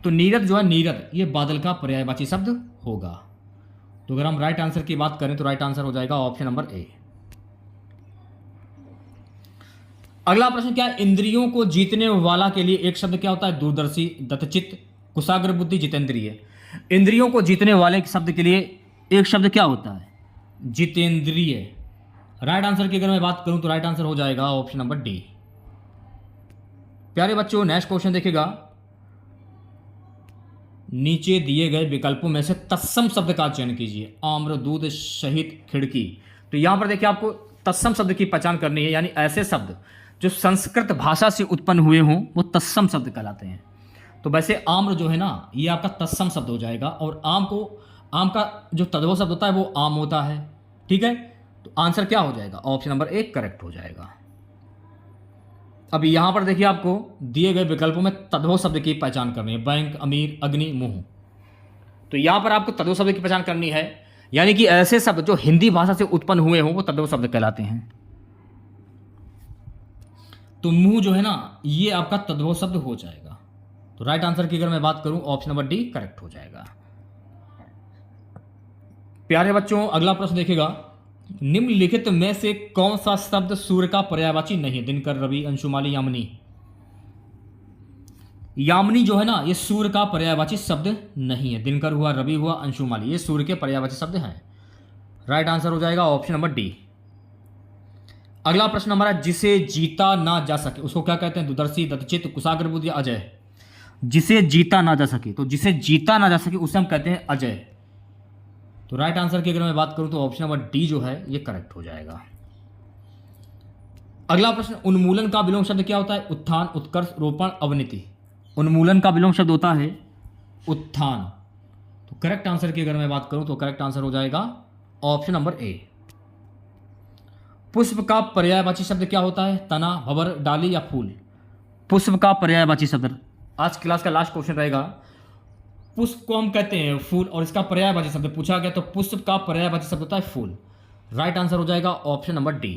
तो नीरद जो है, नीरद ये बादल का पर्यायवाची शब्द होगा। तो अगर हम राइट आंसर की बात करें तो राइट आंसर हो जाएगा ऑप्शन नंबर ए। अगला प्रश्न क्या है, इंद्रियों को जीतने वाला के लिए एक शब्द क्या होता है? दूरदर्शी, दत्तचित्त, कुशाग्र बुद्धि, जितेंद्रिय। इंद्रियों को जीतने वाले शब्द के लिए एक शब्द क्या होता है? जितेंद्रिय। राइट आंसर की अगर मैं बात करूं तो राइट आंसर हो जाएगा ऑप्शन नंबर डी। प्यारे बच्चों नेक्स्ट क्वेश्चन देखिएगा, नीचे दिए गए विकल्पों में से तत्सम शब्द का चयन कीजिए। आम्र, दूध, शहीद, खिड़की। तो यहां पर देखिए आपको तत्सम शब्द की पहचान करनी है, यानी ऐसे शब्द जो संस्कृत भाषा से उत्पन्न हुए हों वो तत्सम शब्द कहलाते हैं। तो वैसे आम्र जो है ना ये आपका तत्सम शब्द हो जाएगा, और आम का जो तद्भव शब्द होता है वो आम होता है। ठीक है, तो आंसर क्या हो जाएगा? ऑप्शन नंबर ए करेक्ट हो जाएगा। अब यहां पर देखिए आपको दिए गए विकल्पों में तद्भव शब्द की पहचान करनी है। बैंक, अमीर, अग्नि, मुंह। तो यहां पर आपको तद्भव शब्द की पहचान करनी है, यानी कि ऐसे शब्द जो हिंदी भाषा से उत्पन्न हुए हों वो तद्भव शब्द कहलाते हैं। तो मुंह जो है ना ये आपका तद्भव शब्द हो जाएगा। तो राइट आंसर की अगर मैं बात करूं ऑप्शन नंबर डी करेक्ट हो जाएगा। प्यारे बच्चों अगला प्रश्न देखिएगा, निम्नलिखित में से कौन सा शब्द सूर्य का पर्यायवाची नहीं है? दिनकर, रवि, अंशुमाली, यामिनी। यामिनी जो है ना ये सूर्य का पर्यायवाची शब्द नहीं है। दिनकर हुआ, रवि हुआ, अंशुमाली ये सूर्य के पर्यायवाची शब्द हैं। राइट आंसर हो जाएगा ऑप्शन नंबर डी। अगला प्रश्न हमारा, जिसे जीता ना जा सके उसको क्या कहते हैं? दूरदर्शी, दत्तचित्त, कुशाग्र बुद्धि, अजय। जिसे जीता ना जा सके, तो जिसे जीता ना जा सके उसे हम कहते हैं अजय। तो राइट आंसर की अगर मैं बात करूं तो ऑप्शन नंबर डी जो है ये करेक्ट हो जाएगा। अगला प्रश्न, उन्मूलन का विलोम शब्द क्या होता है? उत्थान, उत्कर्ष, रोपण, अवनति। उन्मूलन का विलोम शब्द होता है उत्थान। तो करेक्ट आंसर की अगर मैं बात करूं तो करेक्ट आंसर हो जाएगा ऑप्शन नंबर ए। पुष्प का पर्यायवाची शब्द क्या होता है? तना, भंवर, डाली या फूल। पुष्प का पर्यायवाची शब्द, आज क्लास का लास्ट क्वेश्चन रहेगा। पुष्प को हम कहते हैं फूल, और इसका पर्यायवाची शब्द पूछा गया तो पुष्प का पर्यायवाची शब्द होता है फूल। राइट आंसर हो जाएगा ऑप्शन नंबर डी।